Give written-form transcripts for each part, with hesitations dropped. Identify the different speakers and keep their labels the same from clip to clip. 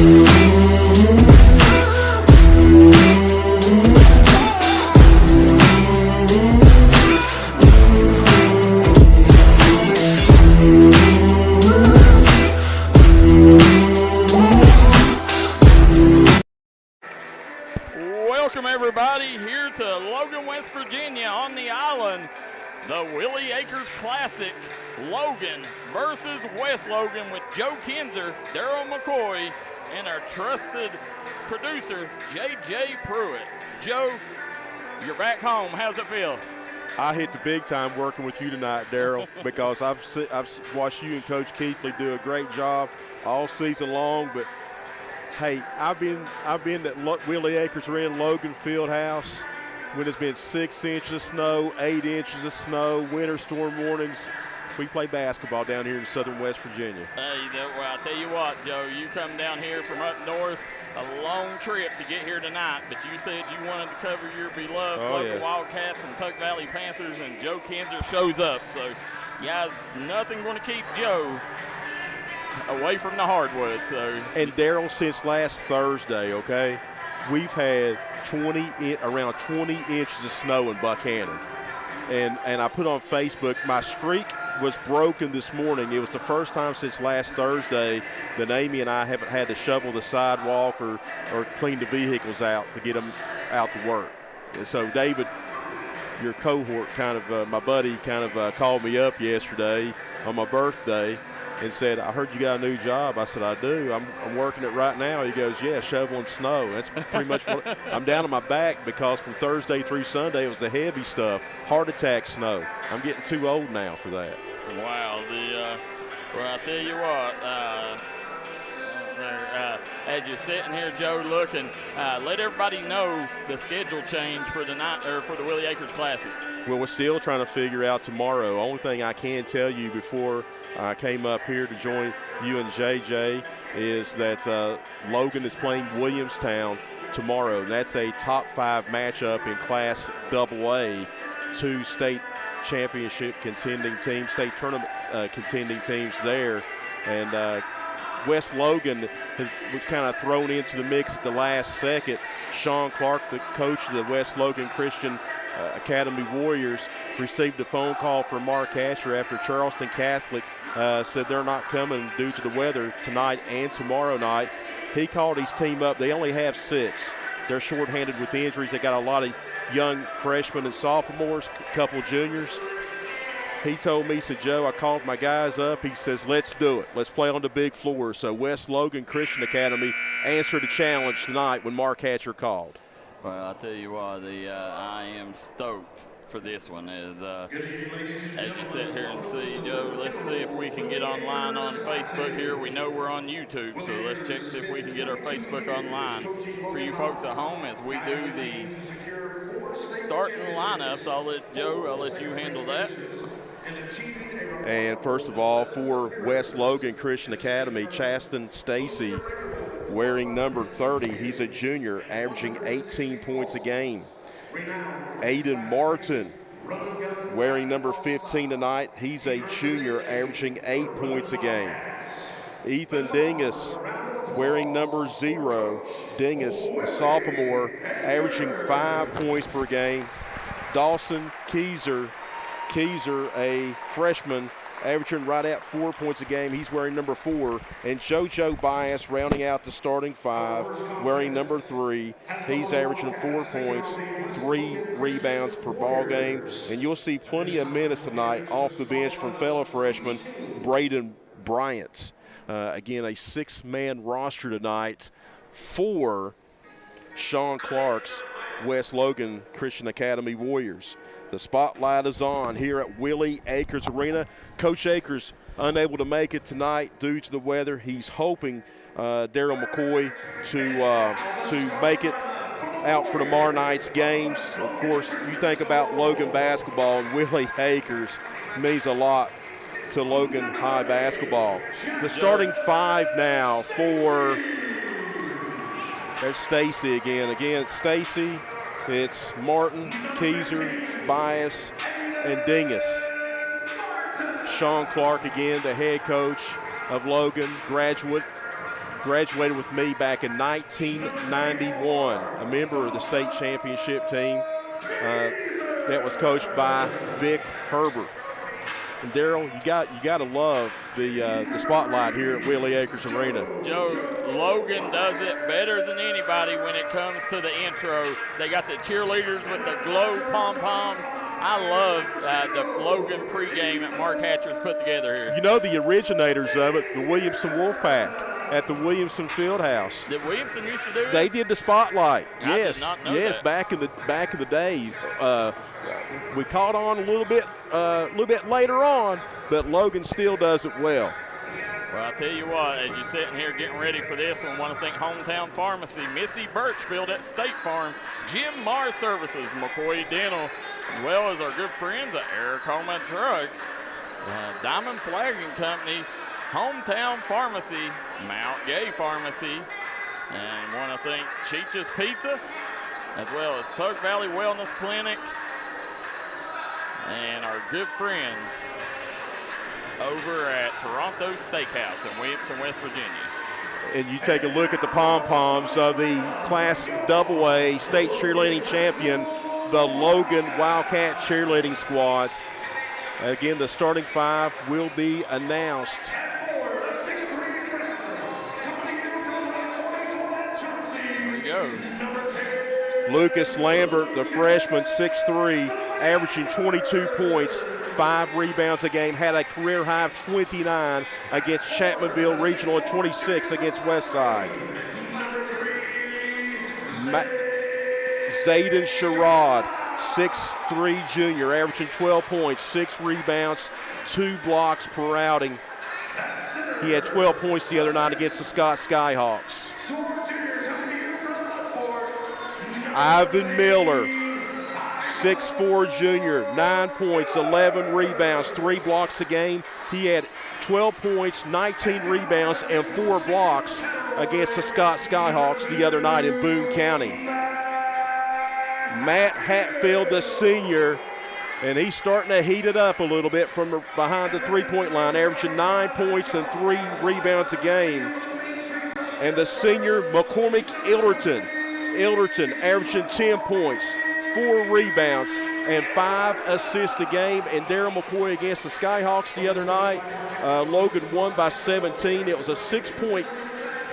Speaker 1: Welcome everybody here to Logan, West Virginia on the island. The Willie Akers Classic, Logan versus West Logan with Joe Kinzer, Darryl McCoy, and our trusted producer, J.J. Pruitt. Joe, you're back home. How's it feel?
Speaker 2: I hit the big time working with you tonight, Darryl, because I've watched you and Coach Keithley do a great job all season long. But hey, I've been at Willie Akers Arena, Logan Fieldhouse, when it's been 6 inches of snow, 8 inches of snow, winter storm warnings. We play basketball down here in southern West Virginia.
Speaker 1: Hey, well, I'll tell you what, Joe, you come down here from up north, a long trip to get here tonight, but you said you wanted to cover your beloved local Wildcats and Tuck Valley Panthers, and Joe Kinzer shows up. So, guys, nothing going to keep Joe away from the hardwood. So.
Speaker 2: And Darryl, since last Thursday, okay, we've had around 20 inches of snow in Buchanan. And I put on Facebook, my streak was broken this morning. It was the first time since last Thursday that Amy and I haven't had to shovel the sidewalk or clean the vehicles out to get them out to work. And so David, your cohort, my buddy, called me up yesterday on my birthday and said, I heard you got a new job. I said, I do. I'm working it right now. He goes, yeah, shoveling snow. That's pretty much what I'm down on my back, because from Thursday through Sunday it was the heavy stuff, heart attack snow. I'm getting too old now for that.
Speaker 1: Wow. Well, I tell you what, as you're sitting here, Joe, looking, let everybody know the schedule change for the Willie Akers Classic.
Speaker 2: Well, we're still trying to figure out tomorrow. Only thing I can tell you before I came up here to join you and JJ is that Logan is playing Williamstown tomorrow. That's a top 5 matchup in Class AA, 2 state championship contending teams, state tournament contending teams there. And West Logan was kind of thrown into the mix at the last second. Sean Clark, the coach of the West Logan Christian Academy Warriors, received a phone call from Mark Asher after Charleston Catholic said they're not coming due to the weather tonight and tomorrow night. He called his team up. They only have 6. They're shorthanded with injuries. They got a lot of young freshmen and sophomores, a couple juniors. He told me, he said, Joe, I called my guys up. He says, let's do it. Let's play on the big floor. So West Logan Christian Academy answered the challenge tonight when Mark Hatcher called.
Speaker 1: Well, I'll tell you what, I am stoked for this one. As you sit here and see, Joe, let's see if we can get online on Facebook here. We know we're on YouTube, so let's check see if we can get our Facebook online. For you folks at home, as we do the starting lineups, I'll let you handle that.
Speaker 2: And first of all, for West Logan Christian Academy, Chaston Stacy, wearing number 30. He's a junior, averaging 18 points a game. Aiden Martin, wearing number 15 tonight. He's a junior, averaging 8 points a game. Ethan Dingus, wearing number 0. Dingus, a sophomore, averaging 5 points per game. Dawson Kinzer, a freshman, averaging right at 4 points a game. He's wearing number 4. And JoJo Bias rounding out the starting 5, wearing number 3. He's averaging 4 points, 3 rebounds per ball game. And you'll see plenty of minutes tonight off the bench from fellow freshman Braden Bryant. Again, a 6-man roster tonight for Sean Clark's West Logan Christian Academy Warriors. The spotlight is on here at Willie Akers Arena. Coach Akers unable to make it tonight due to the weather. He's hoping Darryl McCoy to make it out for tomorrow night's games. Of course, you think about Logan basketball, and Willie Akers means a lot to Logan High basketball. The starting 5 now for there's Stacy again. Again, Stacy. It's Martin, Kinzer, Bias, and Dingus. Sean Clark again, the head coach of Logan, graduate graduated with me back in 1991, a member of the state championship team that was coached by Vic Herbert. And Darryl, you got to love the spotlight here at Willie Akers Arena.
Speaker 1: Joe, Logan does it better than anybody when it comes to the intro. They got the cheerleaders with the glow pom-poms. I love the Logan pregame that Mark Hatcher's put together here.
Speaker 2: You know the originators of it, the Williamson Wolfpack at the Williamson Fieldhouse.
Speaker 1: Did Williamson used to do this?
Speaker 2: They did the spotlight.
Speaker 1: I
Speaker 2: Yes,
Speaker 1: did not know
Speaker 2: yes.
Speaker 1: that.
Speaker 2: Back in the day, we caught on a little bit later on, but Logan still does it well.
Speaker 1: Well, I'll tell you what, as you're sitting here getting ready for this one, I want to thank Hometown Pharmacy, Missy Birchfield at State Farm, Jim Mars Services, McCoy Dental, as well as our good friends at Eric Homa Drug, Diamond Flagging Company, Hometown Pharmacy, Mount Gay Pharmacy, and want to thank Cheech's Pizza, as well as Tug Valley Wellness Clinic, and our good friends over at Toronto Steakhouse in Williamson, West Virginia.
Speaker 2: And you take a look at the pom-poms of the Class AA state cheerleading champion, the Logan Wildcat cheerleading squads. Again, the starting five will be announced.
Speaker 1: Here we go.
Speaker 2: Lucas Lambert, the freshman, 6'3", averaging 22 points, 5 rebounds a game, had a career high of 29 against Chapmanville Regional and 26 against Westside. Zayden Sherrod, 6'3" junior, averaging 12 points, 6 rebounds, 2 blocks per outing. He had 12 points the other night against the Scott Skyhawks. Ivan Miller, 6'4" junior, 9 points, 11 rebounds, 3 blocks a game. He had 12 points, 19 rebounds, and 4 blocks against the Scott Skyhawks the other night in Boone County. Matt Hatfield, the senior, and he's starting to heat it up a little bit from behind the three-point line, averaging 9 points and 3 rebounds a game. And the senior, McCormick Ilderton, averaging 10 points, 4 rebounds, and 5 assists a game. And Darryl McCoy against the Skyhawks the other night. Logan won by 17. It was a 6-point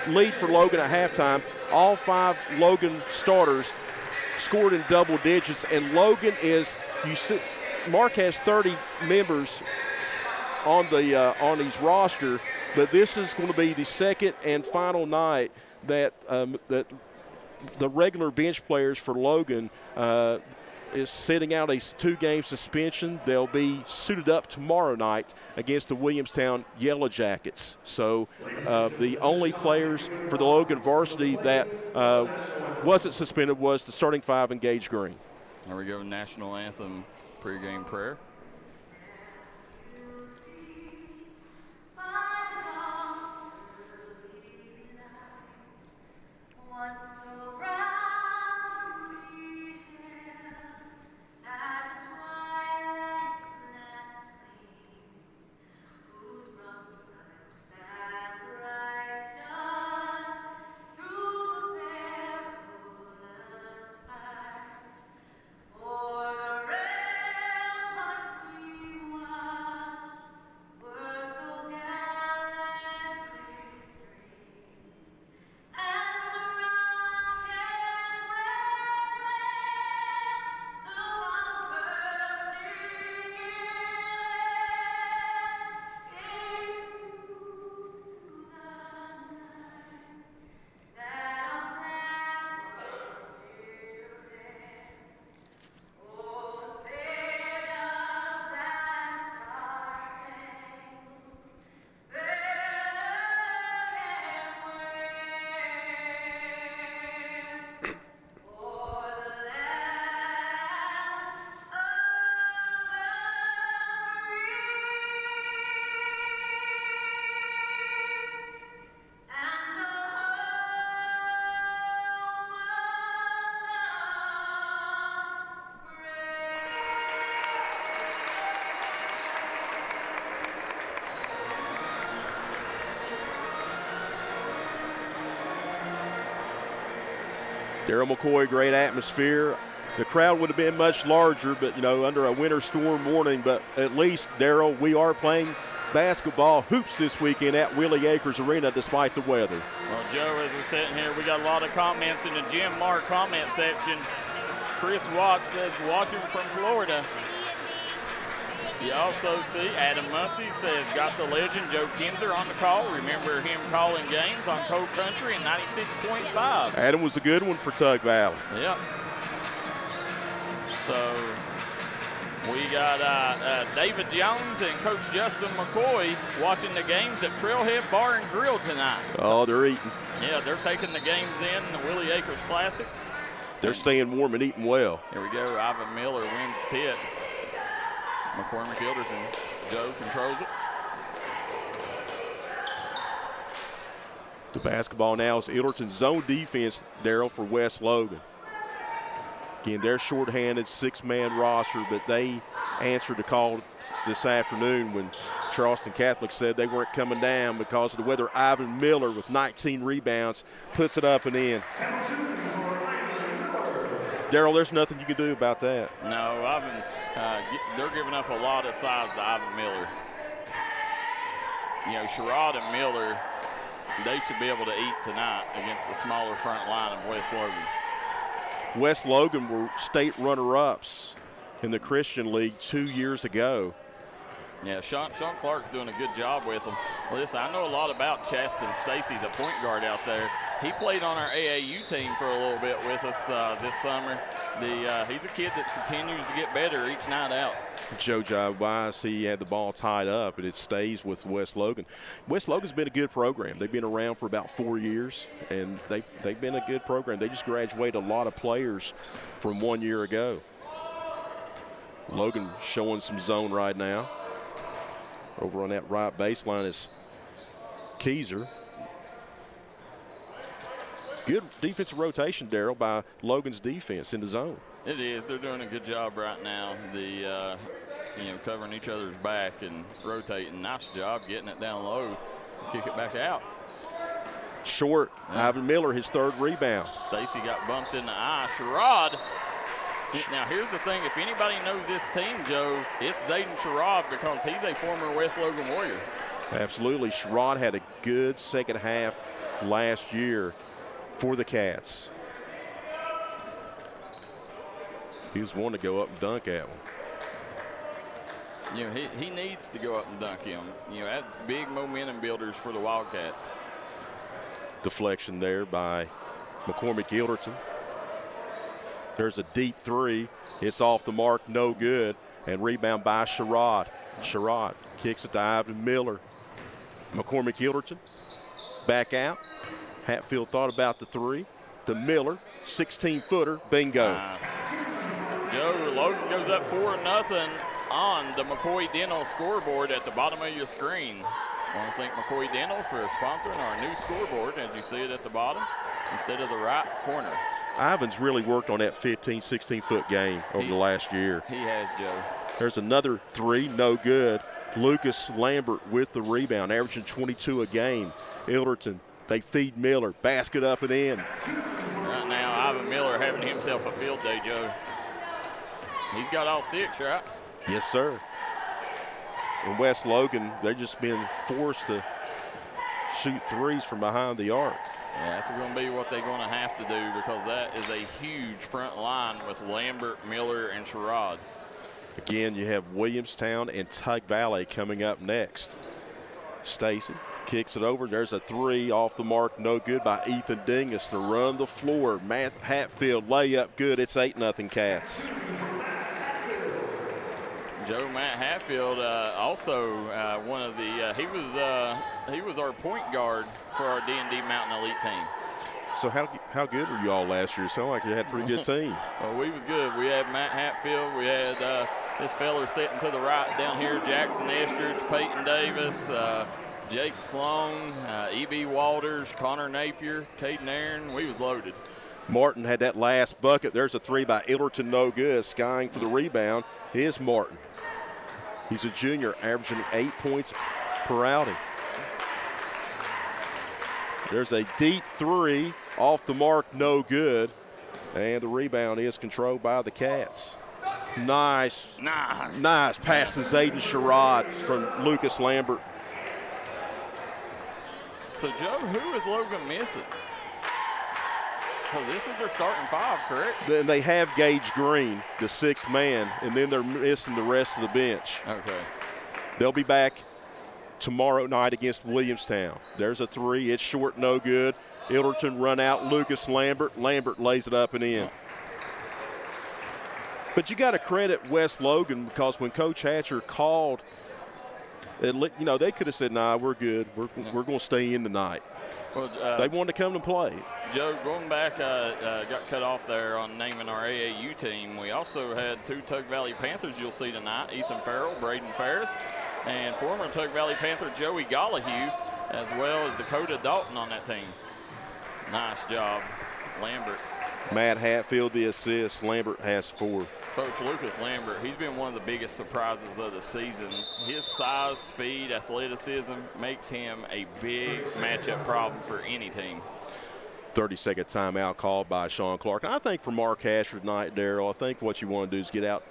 Speaker 2: lead for Logan at halftime. All 5 Logan starters scored in double digits, and Logan is, you see, Mark has 30 members on his roster, but this is going to be the second and final night that that the regular bench players for Logan is sitting out a 2-game suspension. They'll be suited up tomorrow night against the Williamstown Yellow Jackets. So the only players for the Logan varsity that wasn't suspended was the starting 5 in Gage Green.
Speaker 1: There we go, national anthem pregame prayer.
Speaker 2: Darryl McCoy, great atmosphere. The crowd would have been much larger, but, under a winter storm morning. But at least, Darryl, we are playing basketball hoops this weekend at Willie Akers Arena despite the weather.
Speaker 1: Well, Joe, as we're sitting here, we got a lot of comments in the Jim Mark comment section. Chris Watts says, watching from Florida. You also see Adam Muncie says, got the legend Joe Kinzer on the call. Remember him calling games on Cold Country in 96.5.
Speaker 2: Adam was a good one for Tug Valley.
Speaker 1: Yep. So we got David Jones and Coach Justin McCoy watching the games at Trailhead Bar and Grill tonight.
Speaker 2: Oh, they're eating.
Speaker 1: Yeah, they're taking the games in the Willie Akers Classic.
Speaker 2: They're staying warm and eating well.
Speaker 1: Here we go. Ivan Miller wins tip. McCormick Hilderton. Joe controls it.
Speaker 2: The basketball now is Ilderton's zone defense, Darryl, for West Logan. Again, they're shorthanded, 6-man roster, but they answered the call this afternoon when Charleston Catholic said they weren't coming down because of the weather. Ivan Miller with 19 rebounds puts it up and in. Darryl, there's nothing you can do about that.
Speaker 1: No, Ivan, they're giving up a lot of size to Ivan Miller. Sherrod and Miller, they should be able to eat tonight against the smaller front line of West Logan.
Speaker 2: West Logan were state runner-ups in the Christian League 2 years ago.
Speaker 1: Yeah, Sean Clark's doing a good job with them. Listen, I know a lot about Chaston Stacy, the point guard out there. He played on our AAU team for a little bit with us this summer. He's a kid that continues to get better each night out.
Speaker 2: Joe Wise, he had the ball tied up, and it stays with West Logan. West Logan's been a good program. They've been around for about 4 years, and they've been a good program. They just graduated a lot of players from 1 year ago. Logan showing some zone right now. Over on that right baseline is Kinzer. Good defensive rotation, Darryl, by Logan's defense in the zone.
Speaker 1: It is. They're doing a good job right now. Covering each other's back and rotating. Nice job getting it down low. Kick it back out.
Speaker 2: Short. Yeah. Ivan Miller, his third rebound.
Speaker 1: Stacy got bumped in the eye. Sherrod. Now, here's the thing. If anybody knows this team, Joe, it's Zayden Sherrod because he's a former West Logan Warrior.
Speaker 2: Absolutely. Sherrod had a good second half last year for the Cats. He was one to go up and dunk at one.
Speaker 1: He needs to go up and dunk him. That's big momentum builders for the Wildcats.
Speaker 2: Deflection there by McCormick Ilderton. There's a deep three. It's off the mark, no good. And rebound by Sherrod. Sherrod kicks it to Ivan Miller. McCormick Ilderton back out. Hatfield thought about the three. To Miller, 16-footer, bingo.
Speaker 1: Nice. Joe, Logan goes up 4-0 on the McCoy Dental scoreboard at the bottom of your screen. I want to thank McCoy Dental for sponsoring our new scoreboard, as you see it at the bottom, instead of the right corner.
Speaker 2: Ivan's really worked on that 15, 16-foot game over the last year.
Speaker 1: He has, Joe.
Speaker 2: There's another three, no good. Lucas Lambert with the rebound, averaging 22 a game. Ilderton, they feed Miller, basket up and in.
Speaker 1: Right now, Ivan Miller having himself a field day, Joe. He's got all six, right?
Speaker 2: Yes, sir. In West Logan, they've just been forced to shoot threes from behind the arc.
Speaker 1: Yeah, that's going to be what they're going to have to do because that is a huge front line with Lambert, Miller, and Sherrod.
Speaker 2: Again, you have Williamstown and Tug Valley coming up next. Stacy kicks it over. There's a three off the mark, no good by Ethan Dingus to run the floor. Matt Hatfield layup good. It's 8-0 Cats.
Speaker 1: Joe, Matt Hatfield also one of the he was our point guard for our D&D Mountain Elite team.
Speaker 2: So how good were you all last year? Sound like you had a pretty good team.
Speaker 1: Well, we was good. We had Matt Hatfield. We had this fella sitting to the right down here, Jackson Estridge, Peyton Davis, Jake Sloan, E.B. Walters, Connor Napier, Caden Aaron. We was loaded.
Speaker 2: Martin had that last bucket. There's a three by Ilderton, no good. Skying for the rebound is Martin. He's a junior, averaging 8 points per outing. There's a deep three, off the mark, no good. And the rebound is controlled by the Cats. Nice pass to Zayden Sherrod from Lucas Lambert.
Speaker 1: So, Joe, who is Logan missing? Because this is their starting five, correct?
Speaker 2: Then they have Gage Green, the sixth man, and then they're missing the rest of the bench.
Speaker 1: Okay.
Speaker 2: They'll be back tomorrow night against Williamstown. There's a three. It's short, no good. Ilderton run out. Lucas Lambert. Lambert lays it up and in. But you got to credit West Logan, because when Coach Hatcher called, they could have said, nah, we're good. We're going to stay in tonight.
Speaker 1: Well,
Speaker 2: they wanted to come to play.
Speaker 1: Joe, going back, got cut off there on naming our AAU team. We also had two Tug Valley Panthers you'll see tonight, Ethan Farrell, Braden Ferris, and former Tug Valley Panther Joey Gollahue, as well as Dakota Dalton on that team. Nice job, Lambert.
Speaker 2: Matt Hatfield the assist. Lambert has 4.
Speaker 1: Coach Lucas Lambert, he's been one of the biggest surprises of the season. His size, speed, athleticism makes him a big matchup problem for any team.
Speaker 2: 30-second timeout called by Sean Clark. And I think for Mark Hatcher tonight, Darryl, I think what you want to do is get out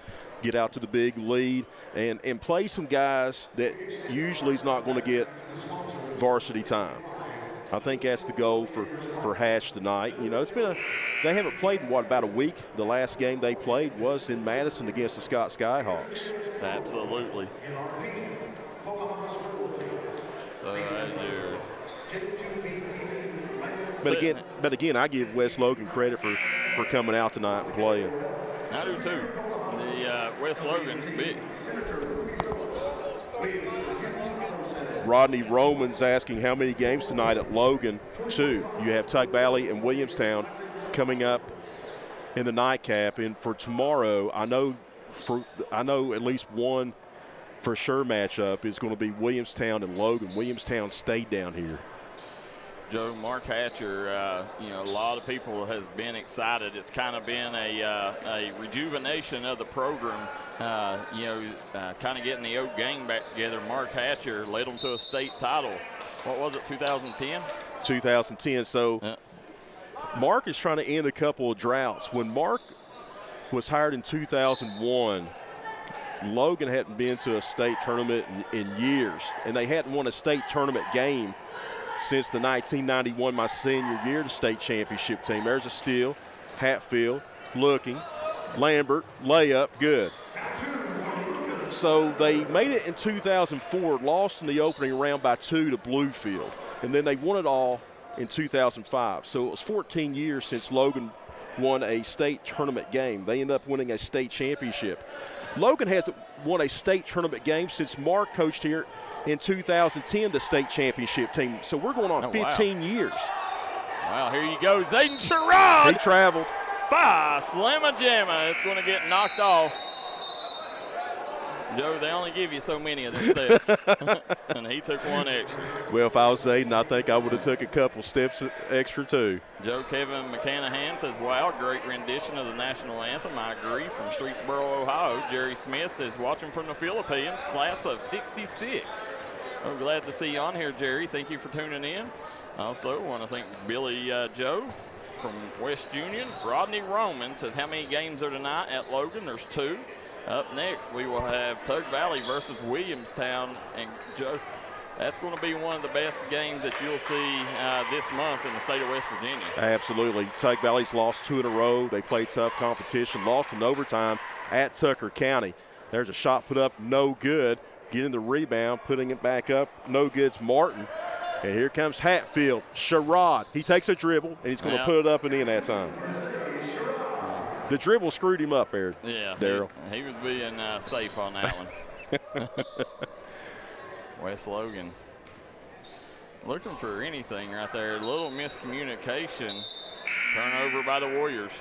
Speaker 2: to the big lead and play some guys that usually is not going to get varsity time. I think that's the goal for Hatch tonight. They haven't played in about a week. The last game they played was in Madison against the Scott Skyhawks.
Speaker 1: Absolutely.
Speaker 2: But again, I give West Logan credit for coming out tonight and playing.
Speaker 1: I do too. The West Logan's big.
Speaker 2: Rodney Roman's asking how many games tonight at Logan. 2. You have Tug Valley and Williamstown coming up in the nightcap. And for tomorrow, I know at least one for sure matchup is going to be Williamstown and Logan. Williamstown stayed down here.
Speaker 1: Joe, Mark Hatcher, a lot of people has been excited. It's kind of been a rejuvenation of the program. Kind of getting the old gang back together. Mark Hatcher led them to a state title. What was it, 2010?
Speaker 2: 2010. So Mark is trying to end a couple of droughts. When Mark was hired in 2001, Logan hadn't been to a state tournament in years, and they hadn't won a state tournament game since the 1991, my senior year, the state championship team. There's a steal. Hatfield looking. Lambert, layup, good. So they made it in 2004, lost in the opening round by 2 to Bluefield, and then they won it all in 2005. So it was 14 years since Logan won a state tournament game. They ended up winning a state championship. Logan hasn't won a state tournament game since Mark coached here in 2010, the state championship team. So we're going on 15 years.
Speaker 1: Wow, here you go, Zayden Sherrod.
Speaker 2: He traveled.
Speaker 1: Slamma jamma. It's going to get knocked off. Joe, they only give you so many of them steps, and he took one extra.
Speaker 2: Well, if I was Zayden, I think I would have took a couple steps extra too.
Speaker 1: Joe Kevin McCanahan says, wow, great rendition of the national anthem. I agree, from Streetsboro, Ohio. Jerry Smith says, watching from the Philippines, class of 66. I'm glad to see you on here, Jerry. Thank you for tuning in. Also, want to thank Billy Joe from West Union. Rodney Roman says, how many games are tonight at Logan? There's 2. Up next, we will have Tug Valley versus Williamstown. And Joe, that's going to be one of the best games that you'll see this month in the state of West Virginia.
Speaker 2: Absolutely. Tug Valley's lost 2 in a row. They play tough competition, lost in overtime at Tucker County. There's a shot put up, no good. Getting the rebound, putting it back up, no good's Martin. And here comes Hatfield. Sherrod, he takes a dribble, and he's going to put it up and in that time. The dribble screwed him up there, Darryl.
Speaker 1: He was being safe on that one. West Logan looking for anything right there. A little miscommunication. Turnover by the Warriors.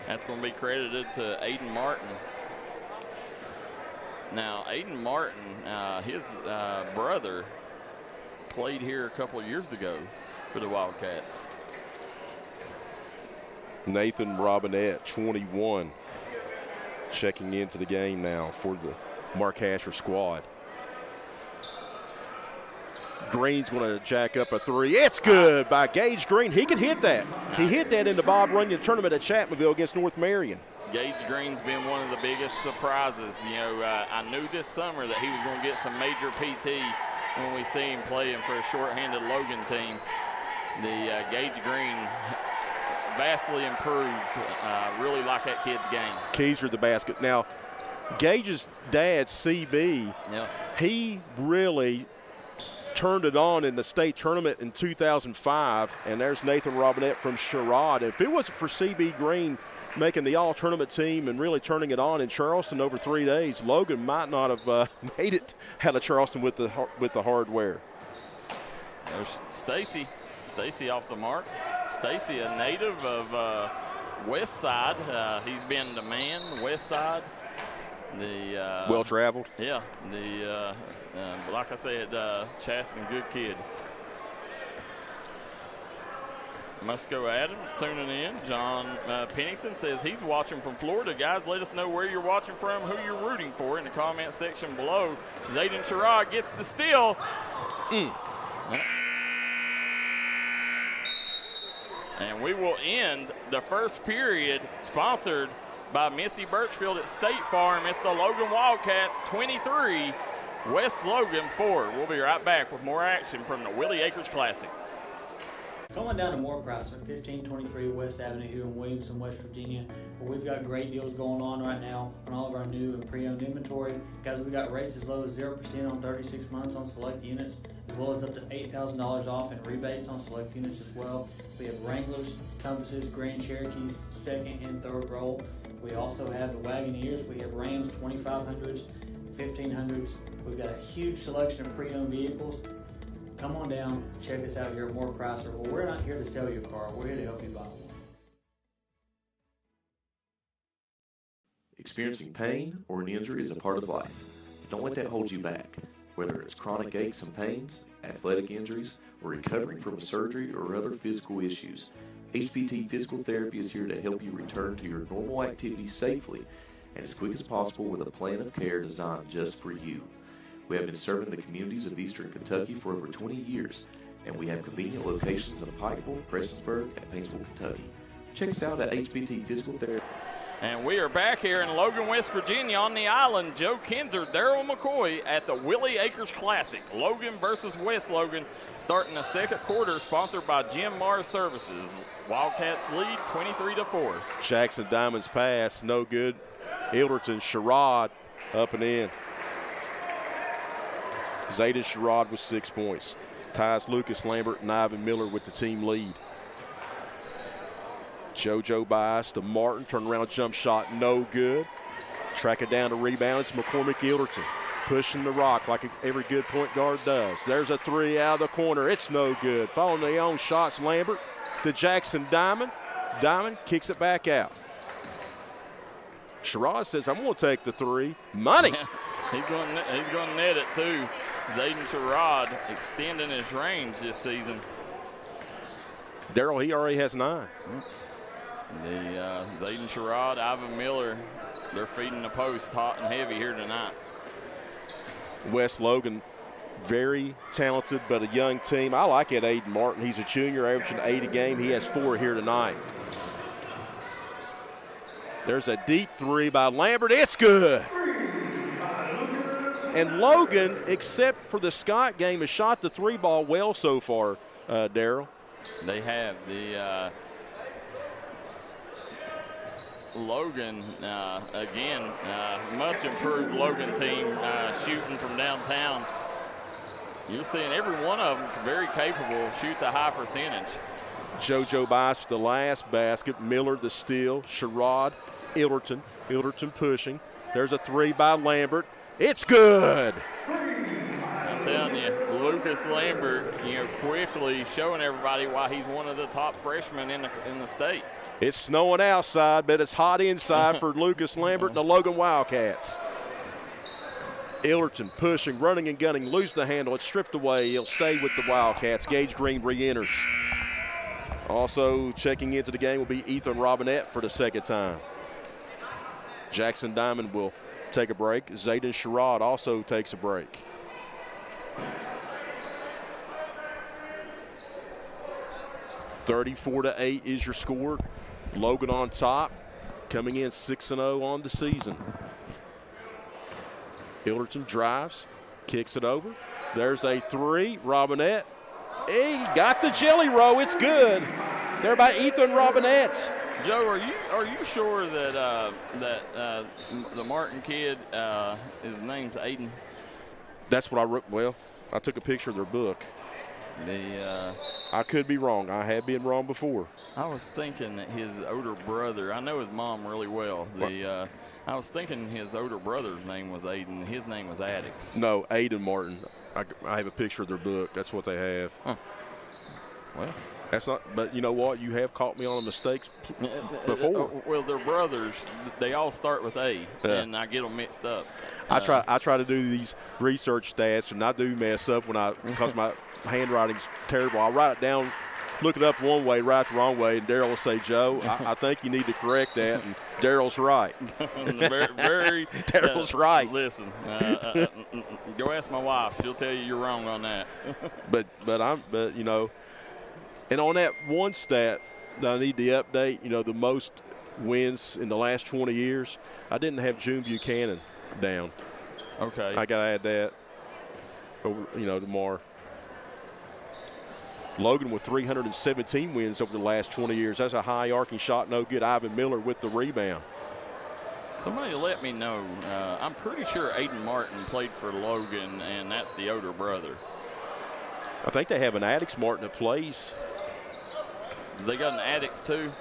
Speaker 1: That's going to be credited to Aiden Martin. Now, Aiden Martin, his brother played here a couple of years ago for the Wildcats.
Speaker 2: Nathan Robinette, 21, checking into the game now for the Mark Hatcher squad. Green's going to jack up a three. It's good by Gage Green. He can hit that. He hit that in the Bob Runyon tournament at Chapmanville against North Marion.
Speaker 1: Gage Green's been one of the biggest surprises. You know, I knew this summer that he was going to get some major PT when we see him playing for a shorthanded Logan team. The Gage Green vastly improved. Really like that kid's game.
Speaker 2: Kinzer the basket. Now, Gage's dad, CB, he really turned it on in the state tournament in 2005, and there's Nathan Robinette from Sherrod. If it wasn't for CB Green making the all-tournament team and really turning it on in Charleston over 3 days, Logan might not have made it out of Charleston with the hardware.
Speaker 1: There's Stacy. Stacy off the mark. Stacy, a native of West Side. He's been the man, West Side. The
Speaker 2: well-traveled.
Speaker 1: Yeah. The like I said, Chasten, good kid. Musco Adams tuning in. John Pennington says he's watching from Florida. Guys, let us know where you're watching from, who you're rooting for in the comment section below. Zayden Sherrod gets the steal. And we will end the first period sponsored by Missy Birchfield at State Farm. It's the Logan Wildcats 23, West Logan 4. We'll be right back with more action from the Willie Akers Classic.
Speaker 3: Come on down to Morecrosser, 1523 West Avenue here in Williamson, West Virginia, where we've got great deals going on right now on all of our new and pre-owned inventory. Guys, we got rates as low as 0% on 36 months on select units, as well as up to $8,000 off in rebates on select units as well. We have Wranglers, Compasses, Grand Cherokees, second and third roll. We also have the Wagoneers. We have Rams 2500s, 1500s. We've got a huge selection of pre-owned vehicles. Come on down, check us out here at Morecrosser. Well, we're not here to sell your car. We're here to help you buy one.
Speaker 4: Experiencing pain or an injury is a part of life. Don't let that hold you back. Whether it's chronic aches and pains, athletic injuries, or recovering from a surgery or other physical issues, HPT Physical Therapy is here to help you return to your normal activities safely and as quick as possible with a plan of care designed just for you. We have been serving the communities of Eastern Kentucky for over 20 years, and we have convenient locations in Pikeville, Prestonsburg, and Paintsville, Kentucky. Check us out at HPT Physical Therapy.
Speaker 1: And we are back here in Logan, West Virginia on the island. Joe Kinzer, Darryl McCoy at the Willie Akers Classic. Logan versus West Logan starting the second quarter, sponsored by Jim Mars Services. Wildcats lead 23-4.
Speaker 2: Jackson Diamond's pass, no good. Hilderton Sherrod up and in. Zayden Sherrod with 6 points. Ties Lucas Lambert and Ivan Miller with the team lead. JoJo Bias to Martin, turnaround jump shot, no good. Track it down to rebound, it's McCormick Hilderton. Pushing the rock like every good point guard does. There's a three out of the corner, it's no good. Following their own shots, Lambert to Jackson Diamond. Diamond kicks it back out. Sherrod says, I'm going to take the three. Money.
Speaker 1: He's going to net it too. Zayden Sherrod extending his range this season.
Speaker 2: Darryl, he already has 9.
Speaker 1: The Zayden Sherrod, Ivan Miller, they're feeding the post hot and heavy here tonight.
Speaker 2: West Logan, very talented but a young team. I like it, Aiden Martin. He's a junior, averaging 8 a game. He has 4 here tonight. There's a deep three by Lambert. It's good. And Logan, except for the Scott game, has shot the 3 ball well so far, Darryl.
Speaker 1: They have. The Logan, again, much improved Logan team shooting from downtown. You're seeing every one of them is very capable, shoots a high percentage.
Speaker 2: JoJo Bias with the last basket. Miller the steal. Sherrod, Hilderton pushing. There's a 3 by Lambert. It's good.
Speaker 1: I'm telling you, Lucas Lambert, quickly showing everybody why he's one of the top freshmen in the state.
Speaker 2: It's snowing outside, but it's hot inside for Lucas Lambert and the Logan Wildcats. Hilderton pushing, running and gunning, lose the handle. It's stripped away. He'll stay with the Wildcats. Gage Green re-enters. Also checking into the game will be Ethan Robinette for the second time. Jackson Diamond will take a break. Zayden Sherrod also takes a break. 34-8 is your score. Logan on top, coming in 6-0 on the season. Hilderton drives, kicks it over. There's a three. Robinette. He got the jelly roll. It's good. There by Ethan Robinette.
Speaker 1: Joe, are you sure that the Martin kid, his name's Aiden?
Speaker 2: That's what I wrote. Well, I took a picture of their book. I could be wrong. I have been wrong before.
Speaker 1: I was thinking that his older brother, I know his mom really well. I was thinking his older brother's name was Aiden. His name was Addix.
Speaker 2: No, Aiden Martin. I have a picture of their book. That's what they have.
Speaker 1: Huh. Well,
Speaker 2: that's not. But you know what? You have caught me on the mistakes before.
Speaker 1: Well, they're brothers. They all start with A, and I get them mixed up.
Speaker 2: I try to do these research stats, and I do mess up because my handwriting's terrible. I write it down, look it up one way, write the wrong way, and Darryl will say, Joe, I think you need to correct that, and Darryl's right. Darryl's right.
Speaker 1: Listen, go ask my wife. She'll tell you you're wrong on that.
Speaker 2: but you know, and on that one stat that I need to update, you know, the most wins in the last 20 years, I didn't have June Buchanan down.
Speaker 1: Okay.
Speaker 2: I got to add that over, you know, tomorrow. Logan with 317 wins over the last 20 years. That's a high arcing shot, no good. Ivan Miller with the rebound.
Speaker 1: Somebody let me know. I'm pretty sure Aiden Martin played for Logan, and that's the older brother.
Speaker 2: I think they have an Addix Martin that plays.
Speaker 1: They got an Addix too?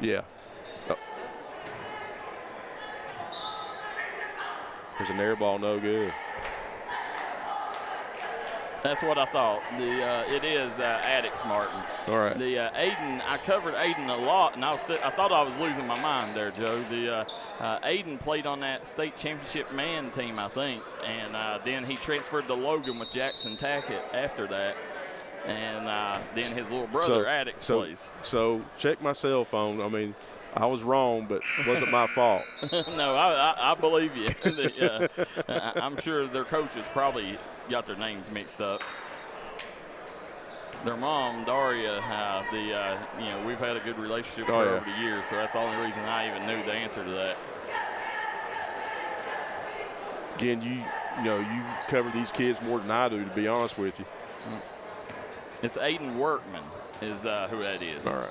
Speaker 2: Yeah. Oh. There's an air ball, no good.
Speaker 1: That's what I thought. It is Addix Martin.
Speaker 2: All right.
Speaker 1: The Aiden, I covered Aiden a lot, and I thought I was losing my mind there, Joe. The Aiden played on that state championship man team, I think, and then he transferred to Logan with Jackson Tackett after that, and then his little brother Addix plays.
Speaker 2: So check my cell phone. I mean, I was wrong, but it wasn't my fault.
Speaker 1: No, I believe you. I'm sure their coaches probably got their names mixed up. Their mom, Daria, you know, we've had a good relationship with her over the years, so that's the only reason I even knew the answer to that.
Speaker 2: Again, you know, you cover these kids more than I do, to be honest with you.
Speaker 1: It's Aiden Workman is who that is.
Speaker 2: All right.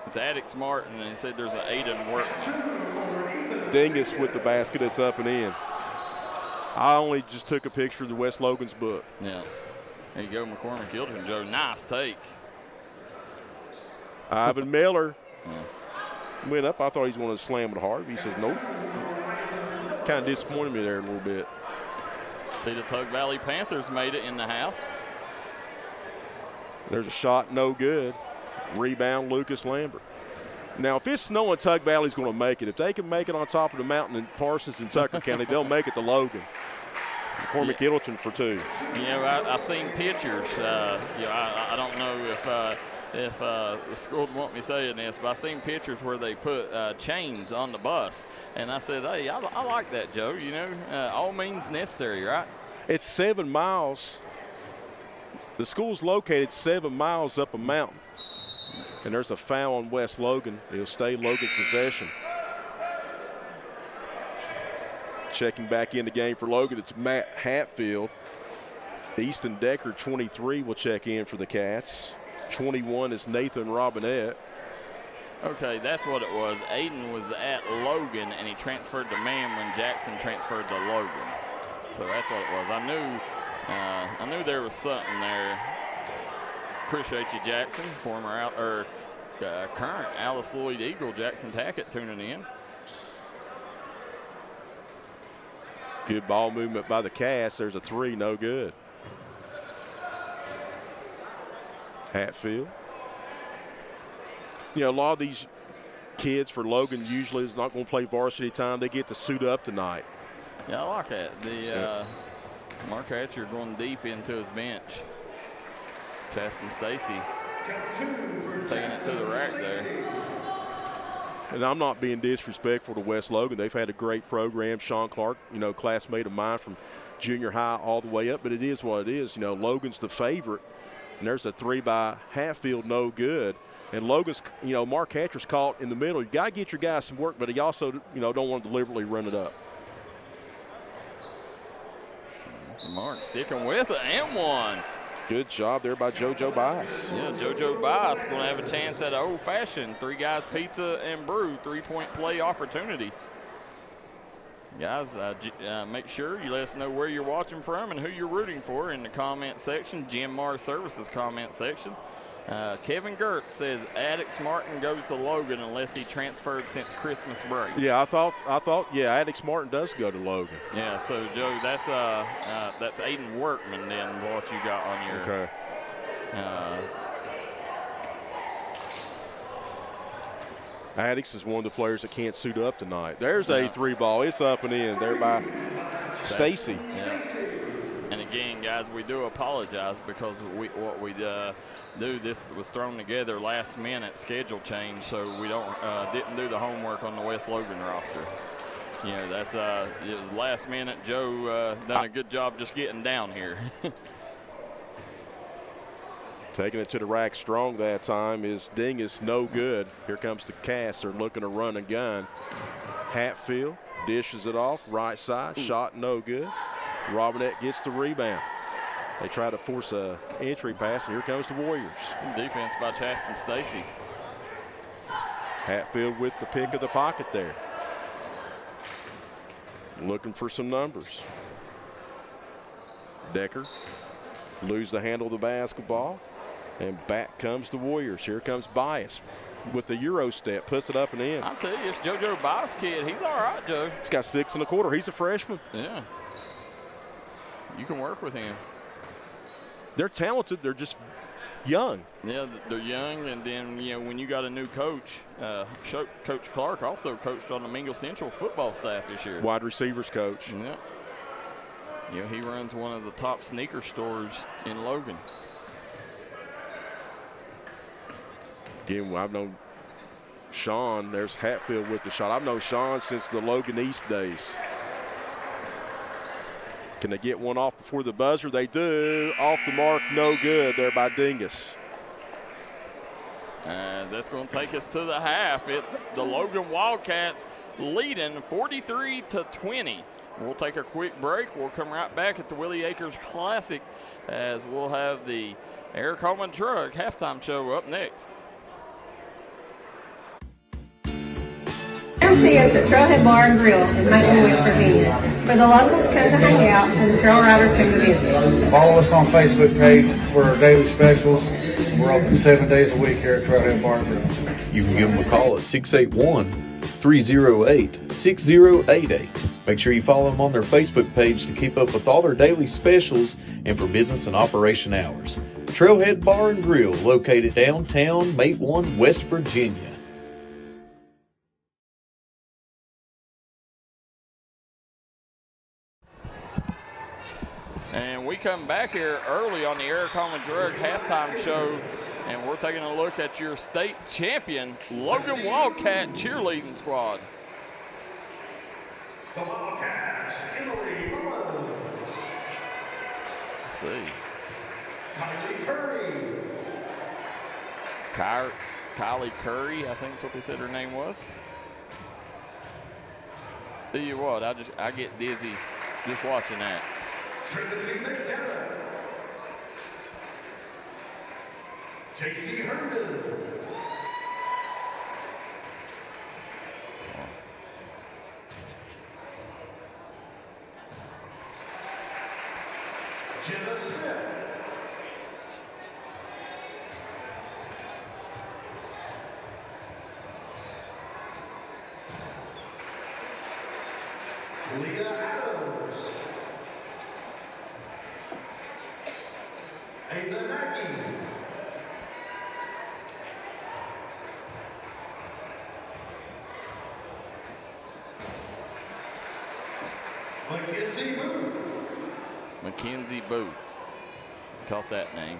Speaker 1: It's Addix Martin, and he said there's an Aiden Workman.
Speaker 2: Dingus with the basket that's up and in. I only just took a picture of the West Logan's book.
Speaker 1: Yeah. There you go, McCormick Hilton, Joe. Nice take.
Speaker 2: Ivan Miller went up. I thought he was going to slam it hard. He says, nope. Kind of disappointed me there a little bit.
Speaker 1: See, the Tug Valley Panthers made it in the house.
Speaker 2: There's a shot, no good. Rebound, Lucas Lambert. Now, if it's snowing, Tug Valley's going to make it. If they can make it on top of the mountain in Parsons and Tucker County, they'll make it to Logan. McCormick Hilton for two.
Speaker 1: You know, I seen pictures. You know, I don't know if the school would want me saying this, but I seen pictures where they put chains on the bus, and I said, hey, I like that, Joe. You know, all means necessary, right?
Speaker 2: It's 7 miles. The school's located 7 miles up a mountain. And there's a foul on West Logan. It'll stay Logan's possession. Checking back in the game for Logan, it's Matt Hatfield. Easton Decker, 23, will check in for the Cats. 21 is Nathan Robinette.
Speaker 1: Okay, that's what it was. Aiden was at Logan, and he transferred to man when Jackson transferred to Logan. So that's what it was. I knew there was something there. Appreciate you, Jackson, current Alice Lloyd Eagle, Jackson Tackett, tuning in.
Speaker 2: Good ball movement by the Cats. There's a three, no good. Hatfield. You know, a lot of these kids for Logan usually is not going to play varsity time. They get to suit up tonight.
Speaker 1: Yeah, I like that. Mark Hatcher going deep into his bench. Chaston Stacy taking it to the rack there.
Speaker 2: And I'm not being disrespectful to West Logan. They've had a great program. Sean Clark, you know, classmate of mine from junior high all the way up, but it is what it is. You know, Logan's the favorite And there's a 3 by Hatfield, no good. And Logan's, Mark Hatcher's caught in the middle. You got to get your guys some work, but he also, don't want to deliberately run it up.
Speaker 1: Mark sticking with it, and one.
Speaker 2: Good job there by JoJo Bias.
Speaker 1: Yeah, JoJo Bias going to have a chance at an old-fashioned 3 Guys Pizza and Brew 3-point play opportunity. Guys, make sure you let us know where you're watching from and who you're rooting for in the comment section, Jim Mar Services comment section. Kevin Gertz says Addix Martin goes to Logan unless he transferred since Christmas break.
Speaker 2: Yeah, I thought, Addix Martin does go to Logan.
Speaker 1: Yeah, so Joe, that's Aiden Workman then what you got on your.
Speaker 2: Okay. Addix is one of the players that can't suit up tonight. There's a 3 ball. It's up and in there by Stacy.
Speaker 1: Yeah. And again, guys, we do apologize because what we do, this was thrown together last minute schedule change, so we didn't do the homework on the West Logan roster. That's it was last minute. Joe done a good job just getting down here.
Speaker 2: Taking it to the rack strong that time is Dingus, no good. Here comes the Cass. They're looking to run a gun. Hatfield dishes it off, right side, shot no good. Robinette gets the rebound. They try to force a entry pass, and here comes the Warriors.
Speaker 1: Defense by Chaston Stacy.
Speaker 2: Hatfield with the pick of the pocket there. Looking for some numbers. Decker lose the handle of the basketball, and back comes the Warriors. Here comes Bias with the Euro step, puts it up and in.
Speaker 1: I'll tell you, this JoJo Bias kid, he's all right, Joe.
Speaker 2: He's got 6 1/4. He's a freshman.
Speaker 1: Yeah. You can work with him.
Speaker 2: They're talented. They're just young.
Speaker 1: Yeah, they're young, and then, when you got a new coach, Coach Clark also coached on the Mingle Central football staff this year.
Speaker 2: Wide receivers coach.
Speaker 1: Yeah. He runs one of the top sneaker stores in Logan.
Speaker 2: Again, I've known Sean. There's Hatfield with the shot. I've known Sean since the Logan East days. Can they get one off before the buzzer? They do. Off the mark, no good there by Dingus.
Speaker 1: That's going to take us to the half. It's the Logan Wildcats leading 43-20. We'll take a quick break. We'll come right back at the Willie Akers Classic as we'll have the Eric Holman Drug halftime show up next.
Speaker 5: Come see us at Trailhead Bar and Grill in Macon, West Virginia, where the locals come to hang out and the trail riders come to visit.
Speaker 6: Follow us on Facebook page for our daily specials. We're open 7 days a week here at Trailhead Bar and Grill.
Speaker 4: You can give them a call at 681-308-6088. Make sure you follow them on their Facebook page to keep up with all their daily specials and for business and operation hours. Trailhead Bar and Grill, located downtown Matewan, West Virginia.
Speaker 1: And we come back here early on the Eric Holman Drug halftime show, and we're taking a look at your state champion, Logan Wildcat cheerleading squad.
Speaker 7: The Wildcats in the lead.
Speaker 1: Let's see.
Speaker 7: Kylie Curry.
Speaker 1: Kylie Curry, I think that's what they said her name was. Tell you what, I get dizzy just watching that.
Speaker 7: Trinity McDevitt. J.C. Herndon. Jenna Smith. Leah Adams. Ava Nagy. Mackenzie Booth.
Speaker 1: Mackenzie Booth. Caught that name.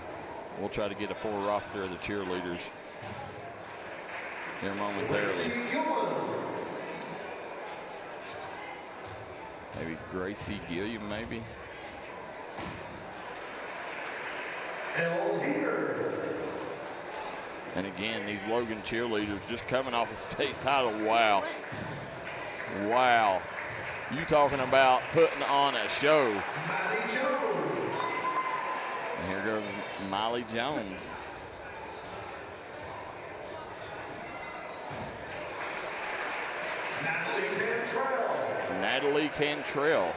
Speaker 1: We'll try to get a full roster of the cheerleaders here momentarily. Maybe Gracie Gilliam, maybe.
Speaker 7: Elle Heater.
Speaker 1: And again, these Logan cheerleaders just coming off a state title. Wow. Wow. You talking about putting on a show.
Speaker 7: Miley Jones.
Speaker 1: And here goes Miley Jones. Natalie Cantrell.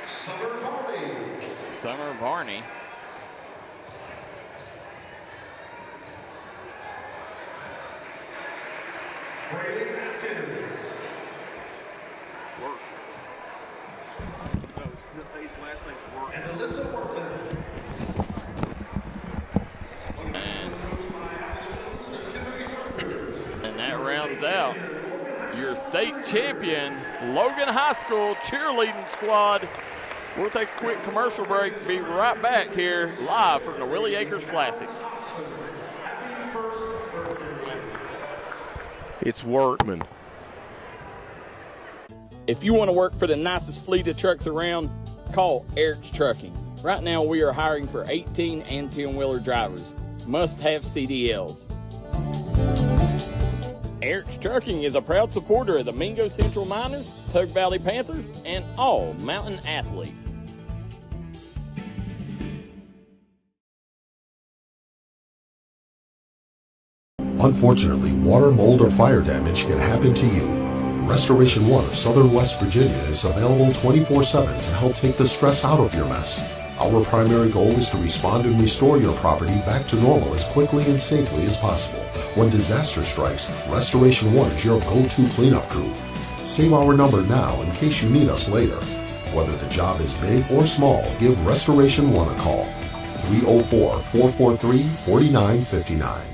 Speaker 7: Summer Varney.
Speaker 1: Summer Varney.
Speaker 7: Willie Akers. And Alyssa Workman.
Speaker 1: And that rounds out your state champion, Logan High School cheerleading squad. We'll take a quick commercial break. Be right back here live from the Willie Akers Classic.
Speaker 2: It's Workman.
Speaker 8: If you want to work for the nicest fleet of trucks around, call Eric's Trucking. Right now we are hiring for 18 and 10-wheeler drivers. Must have CDLs. Eric's Trucking is a proud supporter of the Mingo Central Miners, Tug Valley Panthers, and all mountain athletes.
Speaker 9: Unfortunately, water, mold, or fire damage can happen to you. Restoration One of Southern West Virginia is available 24/7 to help take the stress out of your mess. Our primary goal is to respond and restore your property back to normal as quickly and safely as possible. When disaster strikes, Restoration One is your go-to cleanup crew. Save our number now in case you need us later. Whether the job is big or small, give Restoration One a call. 304-443-4959.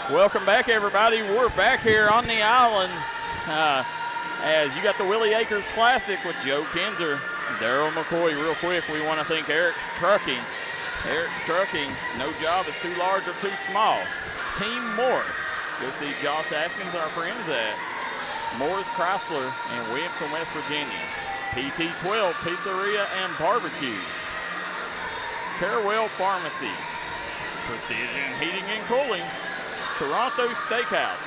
Speaker 1: Welcome back, everybody. We're back here on the island as you got the Willie Akers Classic with Joe Kinzer, Darryl McCoy. Real quick, we want to thank Eric's Trucking. Eric's Trucking, no job is too large or too small. Team Moore. Go see Josh Atkins, our friends at Moore's Chrysler in Williamson, West Virginia. PT12 Pizzeria and Barbecue. Carewell Pharmacy. Precision Heating and Cooling. Toronto Steakhouse.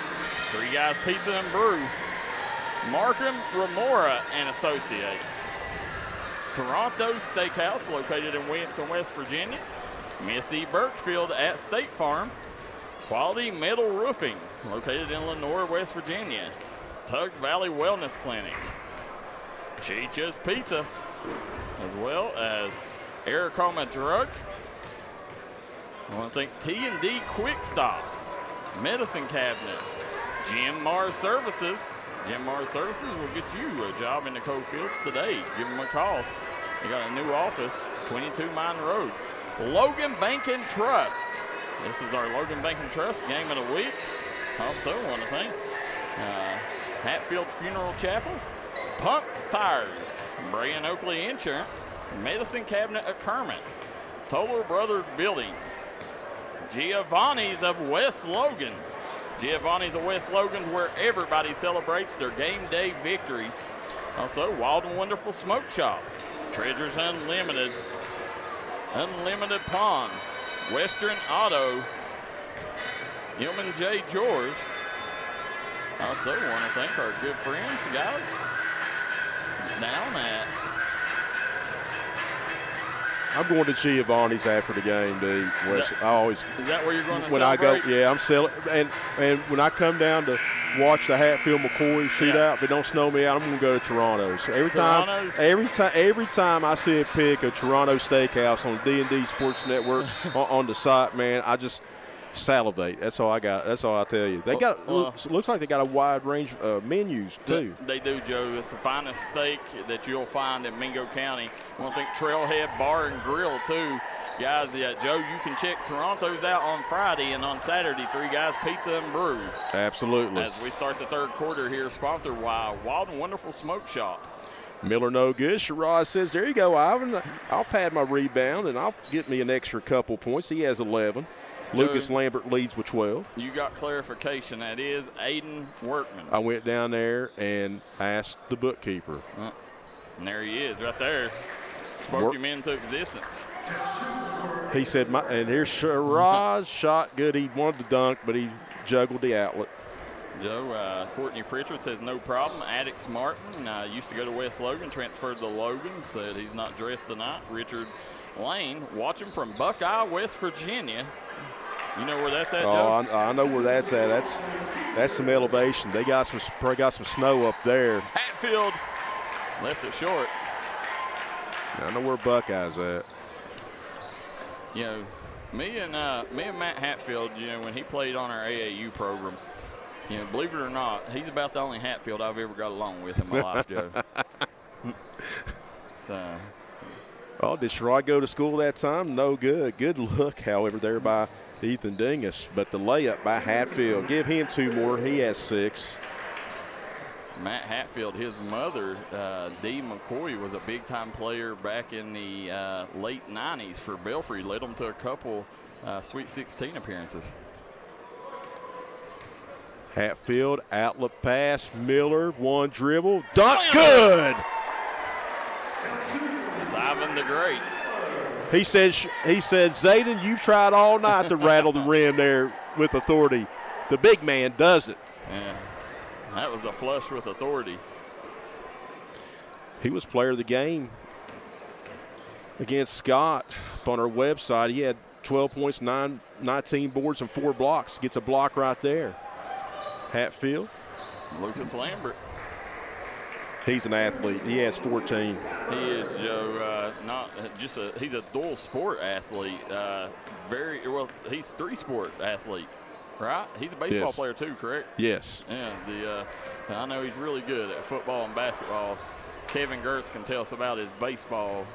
Speaker 1: Three Guys Pizza and Brew. Markham Remora and Associates. Toronto Steakhouse, located in Williamson, West Virginia. Missy Birchfield at State Farm. Quality Metal Roofing, located in Lenore, West Virginia. Tug Valley Wellness Clinic. Chicha's Pizza, as well as Aracoma Drug. I want to thank T&D Quick Stop, Medicine Cabinet, Jim Mars Services. Jim Mars Services will get you a job in the coal fields today. Give them a call. They got a new office, 22 Mine Road. Logan Bank and Trust. This is our Logan Bank and Trust game of the week. Also want to thank Hatfield Funeral Chapel, Punk's Tires, Bray and Oakley Insurance, Medicine Cabinet of Kermit, Toller Brothers Buildings, Giovanni's of West Logan. Giovanni's of West Logan, where everybody celebrates their game day victories. Also, Wild and Wonderful Smoke Shop, Treasures Unlimited, Unlimited Pond, Western Auto, Hillman J. George. Also want to thank our good friends, guys, down at.
Speaker 2: I'm going to Giovanni's after the game, dude. I always.
Speaker 1: Is that where you're going to
Speaker 2: when
Speaker 1: celebrate?
Speaker 2: I go, yeah, I'm selling. And when I come down to watch the Hatfield McCoy shootout, if it don't snow me out, I'm going to go to Toronto's. So every time I see a pic of Toronto Steakhouse on D&D Sports Network on the site, man, I just salivate. That's all I got. That's all I tell you. They got looks like they got a wide range of menus too.
Speaker 1: They do, Joe. It's the finest steak that you'll find in Mingo County. I want to thank Trailhead Bar and Grill too, guys. Joe, you can check Toronto's out on Friday, and on Saturday, Three Guys Pizza and Brew.
Speaker 2: Absolutely.
Speaker 1: As we start the third quarter here, sponsored by Wild and Wonderful Smoke Shop.
Speaker 2: Miller no good. Shiraz says, there you go, Ivan. I'll pad my rebound, and I'll get me an extra couple points. He has 11. Lucas Lambert leads with 12.
Speaker 1: You got clarification. That is Aiden Workman.
Speaker 2: I went down there and asked the bookkeeper.
Speaker 1: And there he is right there. Spoke him into existence.
Speaker 2: He said, and here's Shiraz, shot good. He wanted to dunk, but he juggled the outlet.
Speaker 1: Joe, Courtney Pritchard says no problem. Addix Martin used to go to West Logan, transferred to Logan, said he's not dressed tonight. Richard Lane, watching from Buckeye, West Virginia. You know where that's at, Joe?
Speaker 2: Oh, I know where that's at. That's some elevation. They got some snow up there.
Speaker 1: Hatfield left it short.
Speaker 2: I know where Buckeye's at.
Speaker 1: You know, me and Matt Hatfield, you know, when he played on our AAU program, you know, believe it or not, he's about the only Hatfield I've ever got along with in my life, Joe.
Speaker 2: Oh, did Sherrod go to school that time? No good. Good look, however, there by Ethan Dingus. But the layup by Hatfield. Give him 2 more. He has 6.
Speaker 1: Matt Hatfield, his mother, Dee McCoy, was a big-time player back in the late 90s for Belfry. Led them to a couple Sweet 16 appearances.
Speaker 2: Hatfield, outlet pass. Miller, one dribble. Dunk, good!
Speaker 1: It's Ivan the Great.
Speaker 2: He said, Zayden, you've tried all night to rattle the rim there with authority. The big man does it.
Speaker 1: Yeah, that was a flush with authority.
Speaker 2: He was player of the game against Scott up on our website. He had 12 points, 19 boards, and 4 blocks. Gets a block right there. Hatfield.
Speaker 1: Lucas Lambert.
Speaker 2: He's an athlete. He has 14.
Speaker 1: He is, Joe. He's a dual sport athlete. He's 3-sport athlete, right? He's a baseball player too, correct?
Speaker 2: Yes.
Speaker 1: Yeah. I know he's really good at football and basketball. Kevin Gertz can tell us about his baseball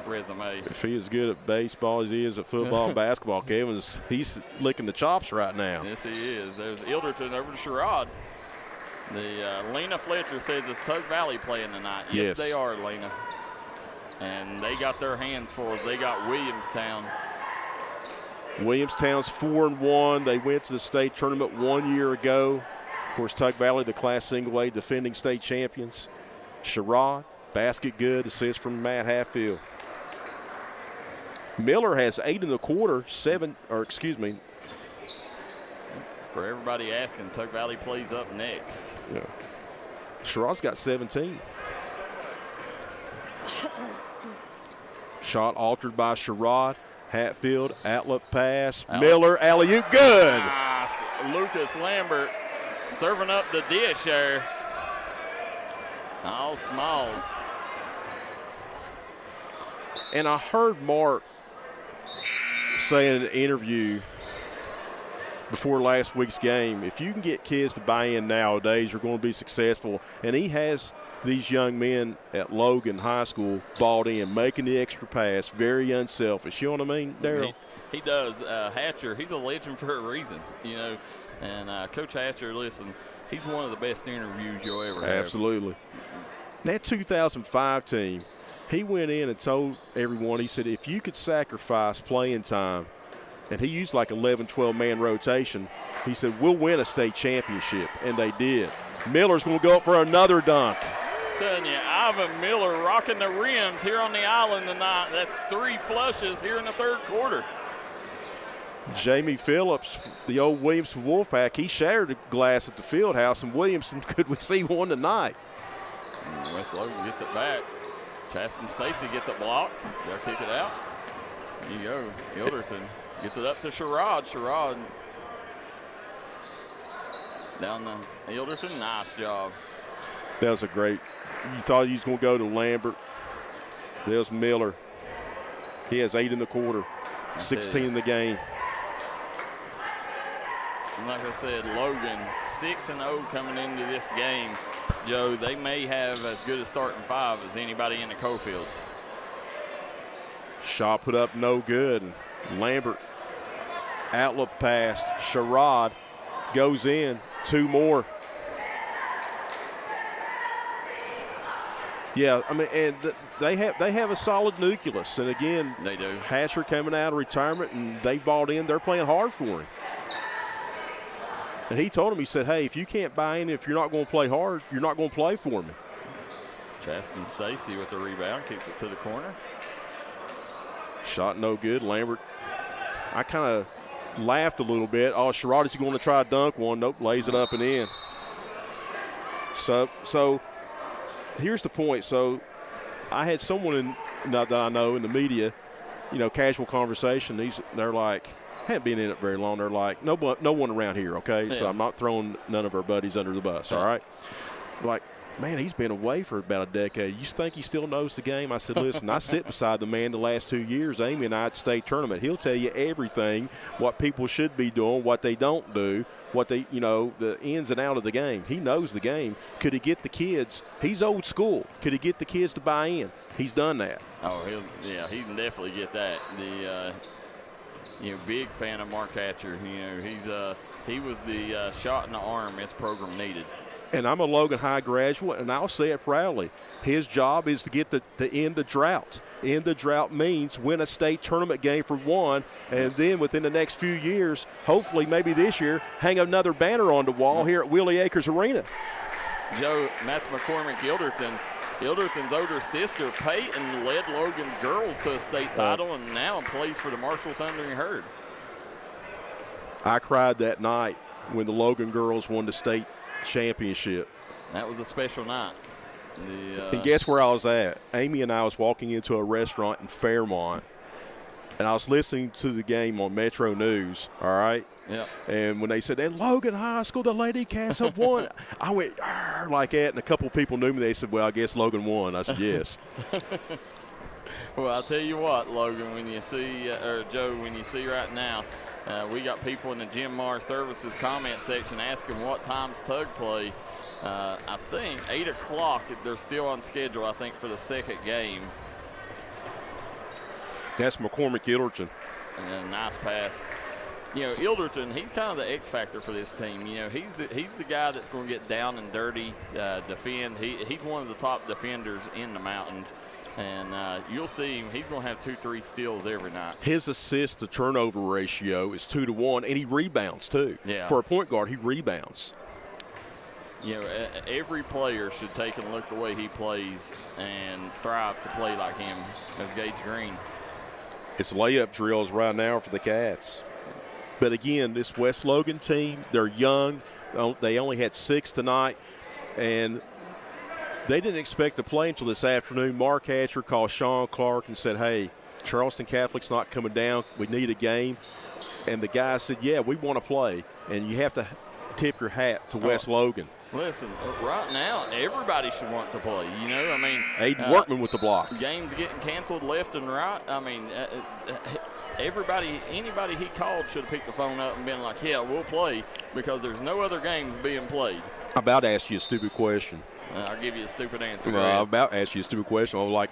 Speaker 1: resume.
Speaker 2: If he is good at baseball as he is at football and basketball, he's licking the chops right now.
Speaker 1: Yes, he is. There's Ilderton over to Sherrod. Lena Fletcher says it's Tug Valley playing tonight. Yes, they are, Lena. And they got their hands full as they got Williamstown.
Speaker 2: Williamstown's 4-1. They went to the state tournament 1 year ago. Of course, Tug Valley, the Class Single A defending state champions. Sherrod, basket good, assist from Matt Hatfield. Miller has 8 in the quarter,
Speaker 1: For everybody asking, Tug Valley plays up next.
Speaker 2: Yeah. Sherrod's got 17. Shot altered by Sherrod. Hatfield, outlet pass. Miller, alley-oop, good.
Speaker 1: Nice. Lucas Lambert serving up the dish there. All Smalls.
Speaker 2: And I heard Mark say in an interview before last week's game, if you can get kids to buy in nowadays, you're going to be successful. And he has these young men at Logan High School bought in, making the extra pass, very unselfish. You know what I mean, Darryl?
Speaker 1: He does. Hatcher, he's a legend for a reason, you know. And Coach Hatcher, listen, he's one of the best interviews you'll ever have.
Speaker 2: Absolutely. That 2005 team, he went in and told everyone, he said, if you could sacrifice playing time, and he used like 11, 12-man rotation, he said, we'll win a state championship. And they did. Miller's going to go up for another dunk.
Speaker 1: Telling you, Ivan Miller rocking the rims here on the island tonight. That's 3 flushes here in the third quarter.
Speaker 2: Jamie Phillips, the old Williamson Wolfpack, he shattered the glass at the field house, and Williamson could receive one tonight.
Speaker 1: West Logan gets it back. Chaston Stacy gets it blocked. They'll kick it out. There you go. Ilderton gets it up to Sherrod. Sherrod down the Ilderton. Nice job.
Speaker 2: That was a great. You thought he was going to go to Lambert. There's Miller. He has 8 in the quarter, 16 in the game.
Speaker 1: And like I said, Logan 6-0 coming into this game. Joe, they may have as good a starting 5 as anybody in the Cofields.
Speaker 2: Shot put up no good. Lambert, outlet pass. Sherrod goes in. 2 more. Yeah, I mean, and they have a solid nucleus. And again,
Speaker 1: they do.
Speaker 2: Hatcher coming out of retirement, and they bought in. They're playing hard for him. And he told him, he said, hey, if you can't buy in, if you're not going to play hard, you're not going to play for me.
Speaker 1: Chaston Stacy with the rebound, kicks it to the corner.
Speaker 2: Shot no good. Lambert, I kind of laughed a little bit. Oh, Sherrod is going to try to dunk one. Nope, lays it up and in. So here's the point. So I had someone that I know in the media, you know, casual conversation. They're like, haven't been in it very long. They're like, no one around here, okay? Yeah. So I'm not throwing none of our buddies under the bus, all right? Like, man, he's been away for about a decade. You think he still knows the game? I said, listen, I sit beside the man the last 2 years, Amy and I at state tournament. He'll tell you everything, what people should be doing, what they don't do, what they, you know, the ins and out of the game. He knows the game. Could he get the kids? He's old school. Could he get the kids to buy in? He's done that.
Speaker 1: Oh, he can definitely get that. Big fan of Mark Hatcher. You know, he was the shot in the arm this program needed.
Speaker 2: And I'm a Logan High graduate, and I'll say it proudly. His job is to get to end the drought. End the drought means win a state tournament game for one, and then within the next few years, hopefully maybe this year, hang another banner on the wall here at Willie Akers Arena.
Speaker 1: Joe, Matthew McCormick Ilderton's older sister, Peyton, led Logan girls to a state title and now plays for the Marshall Thundering Herd.
Speaker 2: I cried that night when the Logan girls won the state championship.
Speaker 1: That was a special night.
Speaker 2: And guess where I was at? Amy and I was walking into a restaurant in Fairmont, and I was listening to the game on Metro News, all right?
Speaker 1: Yeah.
Speaker 2: And when they said, at Logan High School, the Lady Cats have won, I went like that, and a couple of people knew me. They said, well, I guess Logan won. I said, yes.
Speaker 1: Well, I'll tell you what, Logan, when you see, or Joe, when you see right now, we got people in the Jim Mar Services comment section asking what times Tug play. I think 8 o'clock, they're still on schedule, I think, for the second game.
Speaker 2: That's McCormick Ilderton.
Speaker 1: And a nice pass. You know, Ilderton, he's kind of the X factor for this team. You know, he's the guy that's going to get down and dirty, defend. He's one of the top defenders in the mountains, and you'll see him. He's going to have 2-3 steals every night.
Speaker 2: His assist to turnover ratio is 2-to-1, and he rebounds too.
Speaker 1: Yeah.
Speaker 2: For a point guard, he rebounds.
Speaker 1: You know, every player should take and look the way he plays and strive to play like him, as Gage Green.
Speaker 2: It's layup drills right now for the Cats. But again, this West Logan team, they're young. They only had 6 tonight, and they didn't expect to play until this afternoon. Mark Hatcher called Sean Clark and said, hey, Charleston Catholic's not coming down. We need a game. And the guy said, yeah, we want to play. And you have to tip your hat to West Logan.
Speaker 1: Listen, right now, everybody should want to play. You know, I mean.
Speaker 2: Aiden Workman with the block.
Speaker 1: Games getting canceled left and right. I mean, anybody he called should have picked the phone up and been like, yeah, we'll play, because there's no other games being played.
Speaker 2: I'm about to ask you a stupid question.
Speaker 1: I'll give you a stupid answer.
Speaker 2: I'm about to ask you a stupid question. I was like,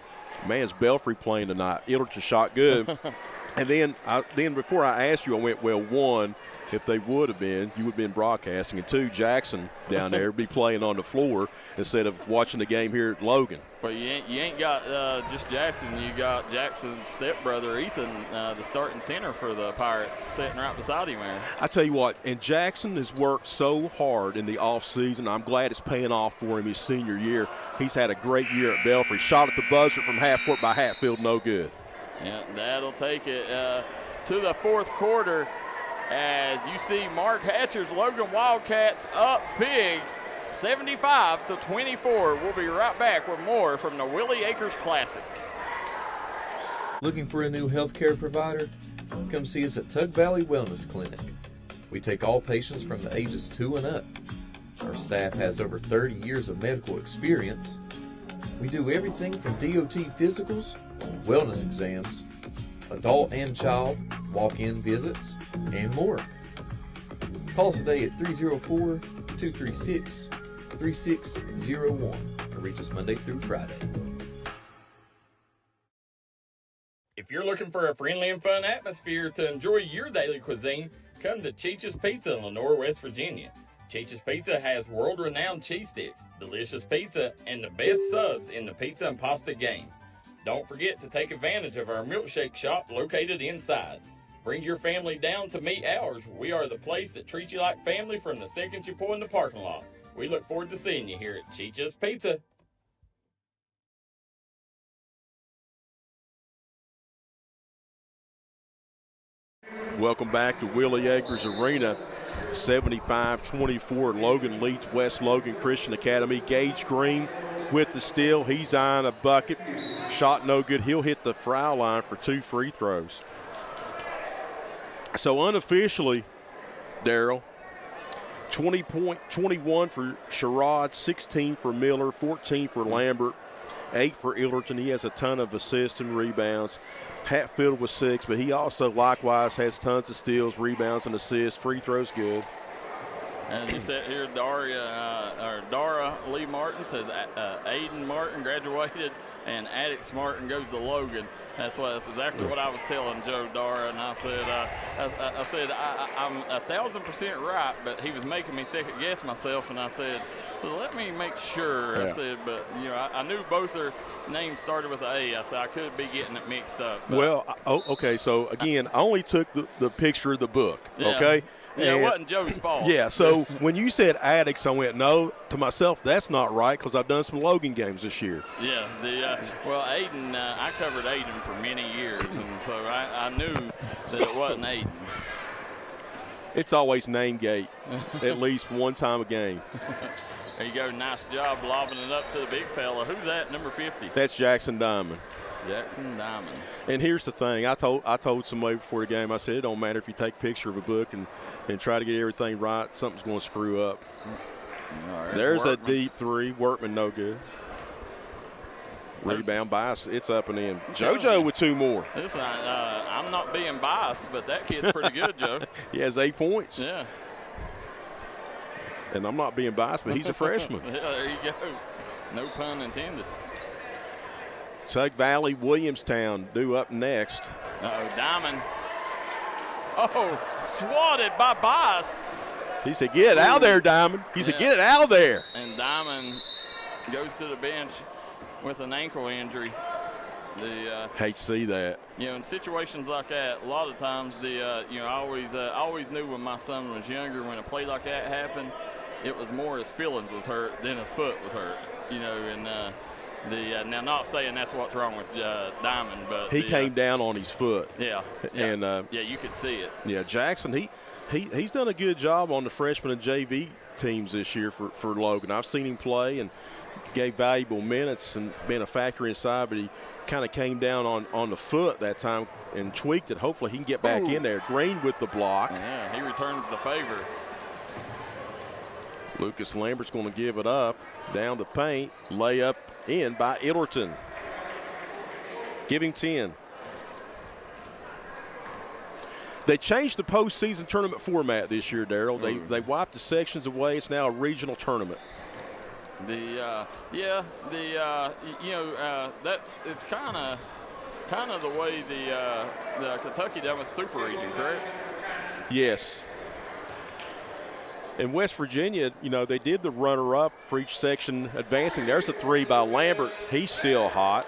Speaker 2: man, is Belfry playing tonight? Ilderton shot good. And then before I asked you, I went, well, 1, if they would have been, you would have been broadcasting, and 2, Jackson down there would be playing on the floor instead of watching the game here at Logan.
Speaker 1: Well, you ain't got just Jackson. You got Jackson's stepbrother, Ethan, the starting center for the Pirates, sitting right beside him there.
Speaker 2: I tell you what, and Jackson has worked so hard in the offseason. I'm glad it's paying off for him his senior year. He's had a great year at Belfry. Shot at the buzzer from half court by Hatfield, no good.
Speaker 1: Yeah, that'll take it to the fourth quarter as you see Mark Hatcher's Logan Wildcats up big, 75-24. We'll be right back with more from the Willie Akers Classic.
Speaker 4: Looking for a new healthcare provider? Come see us at Tug Valley Wellness Clinic. We take all patients from the ages 2 and up. Our staff has over 30 years of medical experience. We do everything from DOT physicals, wellness exams, adult and child, walk-in visits, and more. Call us today at 304-236-3601 or reach us Monday through Friday.
Speaker 8: If you're looking for a friendly and fun atmosphere to enjoy your daily cuisine, come to Cheech's Pizza in Lenore, West Virginia. Cheech's Pizza has world-renowned cheese sticks, delicious pizza, and the best subs in the pizza and pasta game. Don't forget to take advantage of our milkshake shop located inside. Bring your family down to meet ours. We are the place that treats you like family from the second you pull in the parking lot. We look forward to seeing you here at Cheech's Pizza.
Speaker 2: Welcome back to Willie Akers Arena. 75-24. Logan leads West Logan Christian Academy. Gage Green with the steal. He's on a bucket. Shot no good. He'll hit the foul line for 2 free throws. So unofficially, Darryl, 21 for Sherrod, 16 for Miller, 14 for Lambert, 8 for Ilderton. He has a ton of assists and rebounds. Hatfield with 6, but he also likewise has tons of steals, rebounds, and assists. Free throws good.
Speaker 1: And you said here, Dara Lee Martin says Aiden Martin graduated and Addix Martin goes to Logan. That's exactly what I was telling Joe Dara, and I said I'm 1,000% right, but he was making me second guess myself, and I said, so let me make sure. Yeah. I said, but you know, I knew both their names started with an A. I said I could be getting it mixed up.
Speaker 2: Well, okay, so again, I only took the picture of the book,
Speaker 1: yeah.
Speaker 2: Okay?
Speaker 1: Yeah, it wasn't Joe's fault.
Speaker 2: Yeah, so when you said Addix, I went, no, to myself, that's not right, because I've done some Logan games this year.
Speaker 1: Yeah, well, Aiden, I covered Aiden for many years, and so I knew that it wasn't Aiden.
Speaker 2: It's always name gate, at least one time a game.
Speaker 1: There you go, nice job lobbing it up to the big fella. Who's that, number 50?
Speaker 2: That's Jackson Diamond.
Speaker 1: Jackson Diamond.
Speaker 2: And here's the thing. I told somebody before the game, I said, it don't matter if you take a picture of a book and try to get everything right. Something's going to screw up.
Speaker 1: Right,
Speaker 2: there's
Speaker 1: Workman.
Speaker 2: That deep 3. Workman, no good. Rebound bias. It's up and in. JoJo with 2 more.
Speaker 1: Listen, I'm not being biased, but that kid's pretty good, Joe.
Speaker 2: He has 8 points.
Speaker 1: Yeah.
Speaker 2: And I'm not being biased, but he's a freshman.
Speaker 1: Yeah, there you go. No pun intended.
Speaker 2: Tug Valley, Williamstown due up next.
Speaker 1: Diamond. Oh, swatted by Bias.
Speaker 2: He said, get it out there, Diamond. He said, get it out of there.
Speaker 1: And Diamond goes to the bench with an ankle injury.
Speaker 2: Hate to see that.
Speaker 1: You know, in situations like that, a lot of times I always knew when my son was younger, when a play like that happened, it was more his feelings was hurt than his foot was hurt. You know, and now not saying that's what's wrong with Diamond, but
Speaker 2: he came down on his foot.
Speaker 1: Yeah.
Speaker 2: And
Speaker 1: you could see it.
Speaker 2: Yeah, Jackson, he's done a good job on the freshman and JV teams this year for Logan. I've seen him play and gave valuable minutes and been a factor inside, but he kind of came down on the foot that time and tweaked it. Hopefully he can get back in there. Green with the block.
Speaker 1: Yeah, he returns the favor.
Speaker 2: Lucas Lambert's going to give it up. Down the paint. Layup in by Illerton. Give him 10. They changed the postseason tournament format this year, Darryl. They wiped the sections away. It's now a regional tournament. It's kind of the way the Kentucky done with Super Region, correct? Yes. In West Virginia, they did the runner-up for each section advancing. There's a three by Lambert. He's still hot.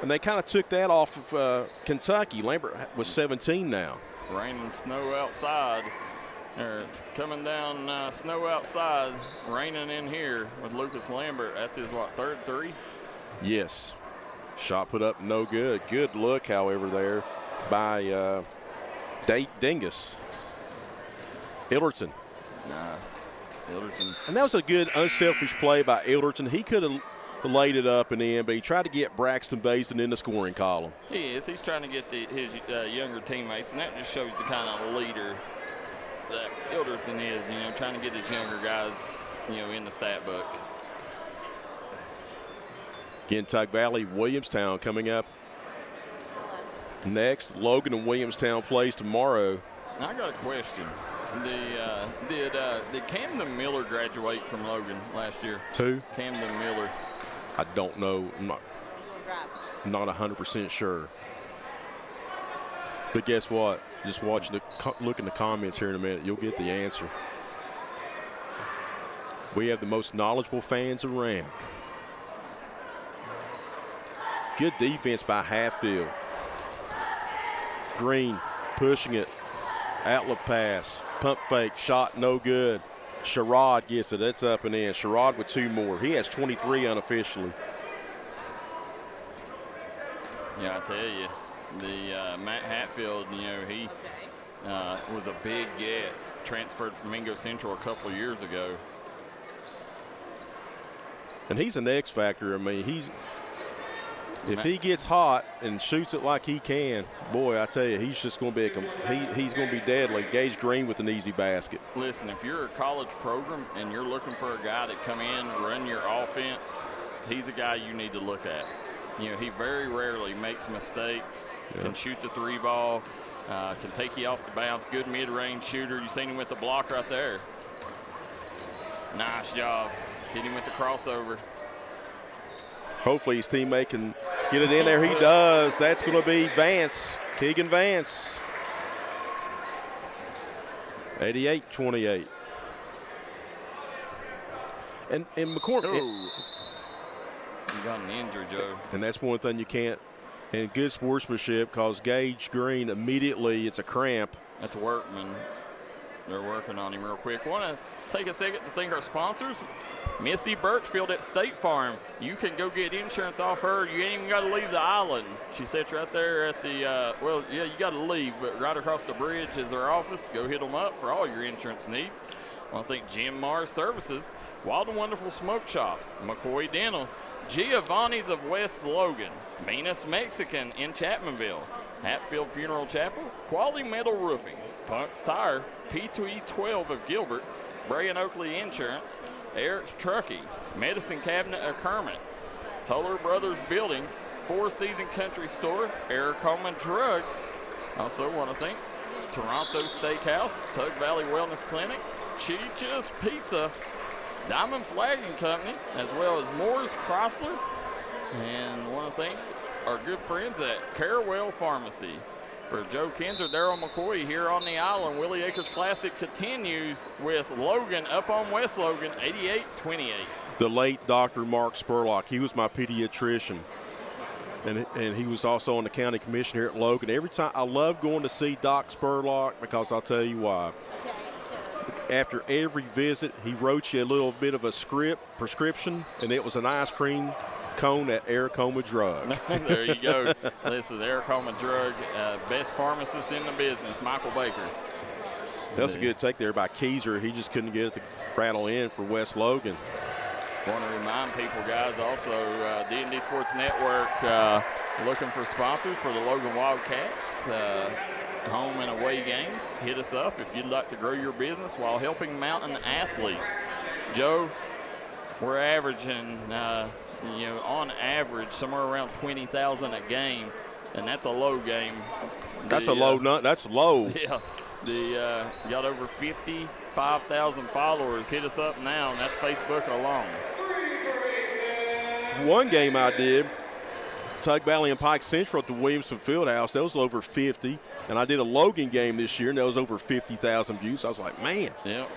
Speaker 2: And they kind of took that off of Kentucky. Lambert was 17 now.
Speaker 1: Rain and snow outside. It's coming down snow outside, raining in here with Lucas Lambert. That's his, third three?
Speaker 2: Yes. Shot put up, no good. Good look, however, there by Dingus. Illerton.
Speaker 1: Nice. Illerton.
Speaker 2: And that was a good, unselfish play by Illerton. He could have laid it up and in, but he tried to get Braxton Basin in the scoring column.
Speaker 1: He is. He's trying to get his younger teammates, and that just shows the kind of leader that Ilderton is, trying to get his younger guys, in the stat book.
Speaker 2: Again, Tug Valley, Williamstown coming up next. Logan and Williamstown plays tomorrow.
Speaker 1: I got a question. Did Camden Miller graduate from Logan last year?
Speaker 2: Who?
Speaker 1: Camden Miller.
Speaker 2: I don't know. I'm not 100% sure. But guess what? Just look in the comments here in a minute. You'll get the answer. We have the most knowledgeable fans around. Good defense by Hatfield. Green pushing it. Outlet pass. Pump fake. Shot no good. Sherrod gets it. That's up and in. Sherrod with two more. He has 23 unofficially.
Speaker 1: Yeah, I tell you. Matt Hatfield, he was a big get, transferred from Mingo Central a couple of years ago.
Speaker 2: And he's an X factor. I mean, if he gets hot and shoots it like he can, boy, I tell you, he's just going to be he's going to be deadly. Gage Green with an easy basket.
Speaker 1: Listen, if you're a college program and you're looking for a guy to come in and run your offense, he's a guy you need to look at. He very rarely makes mistakes. Can shoot the three ball, can take you off the bounce. Good mid-range shooter. You seen him with the block right there. Nice job. Hit him with the crossover.
Speaker 2: Hopefully his teammate can get it in there. He does. That's going to be Vance, Keegan Vance. 88-28. And McCormick.
Speaker 1: You got an injury, Joe.
Speaker 2: And that's one thing you can't. And good sportsmanship, because Gage Green immediately, it's a cramp.
Speaker 1: That's Workman. They're working on him real quick. Want to take a second to thank our sponsors. Missy Birchfield at State Farm. You can go get insurance off her. You ain't even got to leave the island. She sits right there at the, you got to leave, but right across the bridge is their office. Go hit them up for all your insurance needs. I want to thank Jim Mars Services, Wild and Wonderful Smoke Shop, McCoy Dental, Giovanni's of West Logan, Venus Mexican in Chapmanville, Hatfield Funeral Chapel, Quality Metal Roofing, Punk's Tire, P2E12 of Gilbert, Bray and Oakley Insurance, Eric's Truckee, Medicine Cabinet of Kermit, Toller Brothers Buildings, Four Season Country Store, Eric Coleman Drug. Also want to thank Toronto Steakhouse, Tug Valley Wellness Clinic, Cheech's Pizza, Diamond Flagging Company, as well as Moore's Chrysler. And I want to thank our good friends at Carewell Pharmacy. For Joe Kinzer, Darryl McCoy here on the island, Willie Akers Classic continues with Logan up on West Logan, 88-28.
Speaker 2: The late Dr. Mark Spurlock, he was my pediatrician. And he was also on the county commission here at Logan. Every time, I love going to see Doc Spurlock because I'll tell you why. After every visit, he wrote you a little bit of a prescription, and it was an ice cream cone at Aracoma Drug.
Speaker 1: There you go. This is Aracoma Drug, best pharmacist in the business, Michael Baker.
Speaker 2: That's a good take there by Kinzer. He just couldn't get it to rattle in for West Logan.
Speaker 1: Want to remind people, guys, also D&D Sports Network looking for sponsors for the Logan Wildcats. Home and away games. Hit us up if you'd like to grow your business while helping mountain athletes. Joe, we're averaging, on average, somewhere around 20,000 a game, and that's a low game.
Speaker 2: That's a low nut. That's low.
Speaker 1: Yeah. Got over 55,000 followers. Hit us up now, and that's Facebook alone.
Speaker 2: One game I did, Tug Valley and Pike Central at the Williamson Fieldhouse, that was over 50. And I did a Logan game this year, and that was over 50,000 views. I was like, man.
Speaker 1: Yep.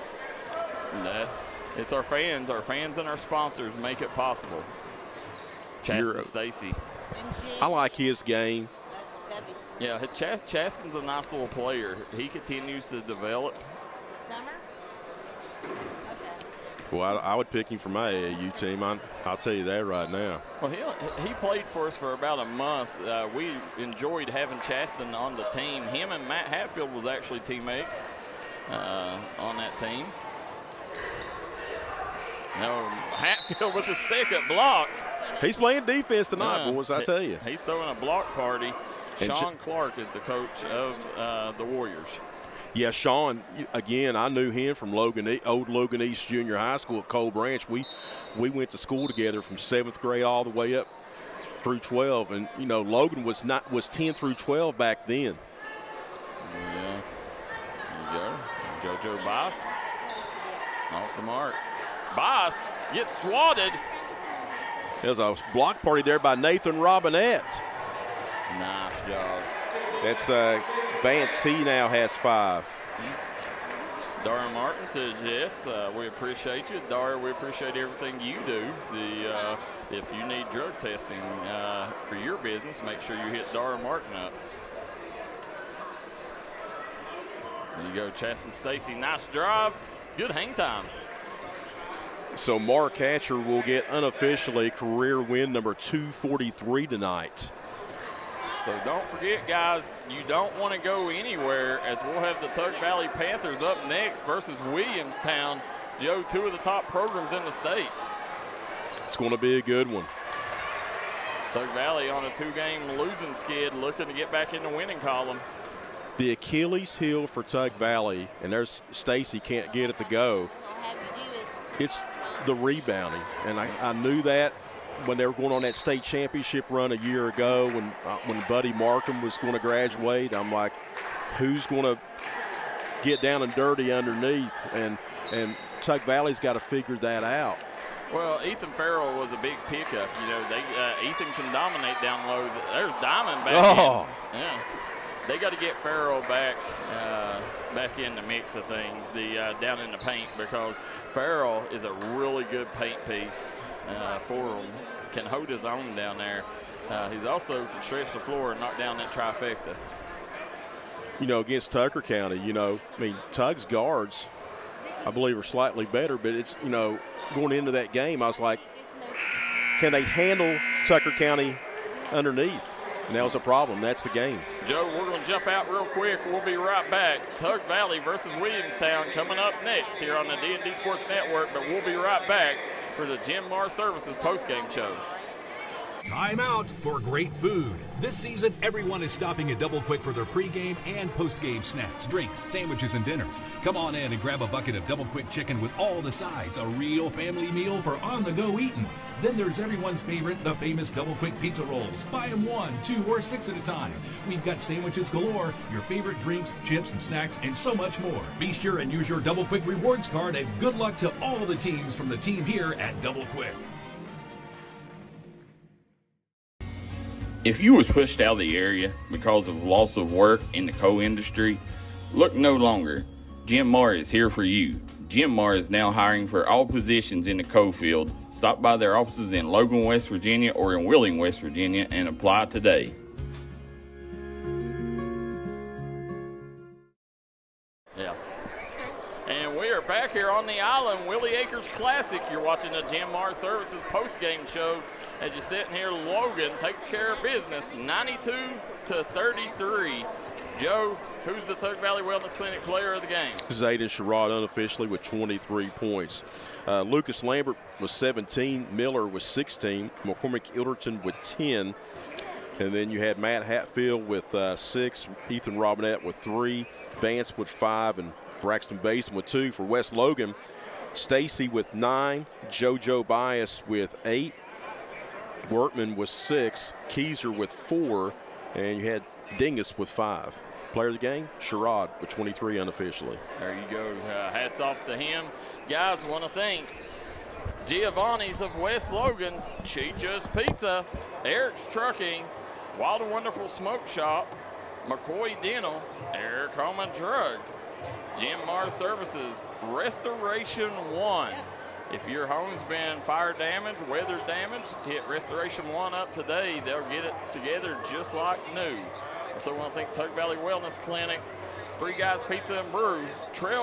Speaker 1: It's our fans. Our fans and our sponsors make it possible. Chaston Stacy.
Speaker 2: I like his game.
Speaker 1: Yeah, Chaston's a nice little player. He continues to develop.
Speaker 10: Summer?
Speaker 2: Well, I would pick him for my AAU team. I'll tell you that right now.
Speaker 1: Well, he played for us for about a month. We enjoyed having Chaston on the team. Him and Matt Hatfield was actually teammates on that team. No, Hatfield with the second block.
Speaker 2: He's playing defense tonight, boys, I tell you.
Speaker 1: He's throwing a block party. And Sean Clark is the coach of the Warriors.
Speaker 2: Yeah, Sean, again, I knew him from old Logan East Junior High School at Coal Branch. We went to school together from 7th grade all the way up through 12. And, Logan was 10 through 12 back then.
Speaker 1: Yeah. There you go. JoJo Boss off the mark. Boss gets swatted.
Speaker 2: There's a block party there by Nathan Robinette.
Speaker 1: Nice job.
Speaker 2: That's Vance. He now has 5.
Speaker 1: Darryl Martin says yes. We appreciate you. Darryl, we appreciate everything you do. If you need drug testing for your business, make sure you hit Darryl Martin up. There you go, Chaston Stacy. Nice drive. Good hang time.
Speaker 2: So Mark Hatcher will get unofficially career win number 243 tonight.
Speaker 1: So don't forget, guys, you don't want to go anywhere, as we'll have the Tug Valley Panthers up next versus Williamstown. Joe, 2 of the top programs in the state.
Speaker 2: It's going to be a good one.
Speaker 1: Tug Valley on a 2-game losing skid, looking to get back in the winning column.
Speaker 2: The Achilles heel for Tug Valley, and there's Stacy can't get it to go. It's the rebounding, and I knew that when they were going on that state championship run a year ago when Buddy Markham was going to graduate. I'm like, who's going to get down and dirty underneath? And Tug Valley's got to figure that out.
Speaker 1: Well, Ethan Farrell was a big pickup. Ethan can dominate down low. There's Diamond back in. Yeah. They got to get Farrell back in the mix of things, down in the paint, because Farrell is a really good paint piece for him. Can hold his own down there. He's also can stretch the floor and knock down that trifecta.
Speaker 2: Against Tucker County, Tug's guards, I believe, are slightly better, but it's, going into that game, I was like, can they handle Tucker County underneath? And that was a problem. That's the game.
Speaker 1: Joe, we're going to jump out real quick. We'll be right back. Tug Valley versus Williamstown coming up next here on the D&D Sports Network, but we'll be right back for the Jim Mars Services postgame show.
Speaker 10: Time out for great food. This season, everyone is stopping at Double Quick for their pregame and postgame snacks, drinks, sandwiches, and dinners. Come on in and grab a bucket of Double Quick chicken with all the sides, a real family meal for on-the-go eating. Then there's everyone's favorite, the famous Double Quick pizza rolls. Buy them 1, 2, or 6 at a time. We've got sandwiches galore, your favorite drinks, chips, and snacks, and so much more. Be sure and use your Double Quick rewards card, and good luck to all the teams from the team here at Double Quick.
Speaker 1: If you was pushed out of the area because of loss of work in the coal industry, look no longer. Jim Marr is here for you. Jim Marr is now hiring for all positions in the coal field. Stop by their offices in Logan, West Virginia or in Wheeling, West Virginia and apply today. Yeah. And we are back here on the island, Willie Akers Classic. You're watching the Jim Marr Services post-game show. As you're sitting here, Logan takes care of business, 92-33. Joe, who's the Tug Valley Wellness Clinic player of the game?
Speaker 2: Zayden Sherrod unofficially with 23 points. Lucas Lambert was 17, Miller was 16, McCormick Ilderton with 10. And then you had Matt Hatfield with 6, Ethan Robinette with 3, Vance with 5, and Braxton Basin with 2. For West Logan, Stacy with 9, JoJo Bias with 8, Workman with 6, Kinzer with 4, and you had Dingus with 5. Player of the game, Sherrod with 23 unofficially.
Speaker 1: There you go. Hats off to him. Guys, I want to thank Giovanni's of West Logan, Cheetah's Pizza, Eric's Trucking, Wild and Wonderful Smoke Shop, McCoy Dental, Eric Home and Drug, Jim Marr Services, Restoration One. If your home's been fire damaged, weather damaged, hit Restoration One up today. They'll get it together just like new. Also want to thank Tug Valley Wellness Clinic, Three Guys Pizza and Brew, Trail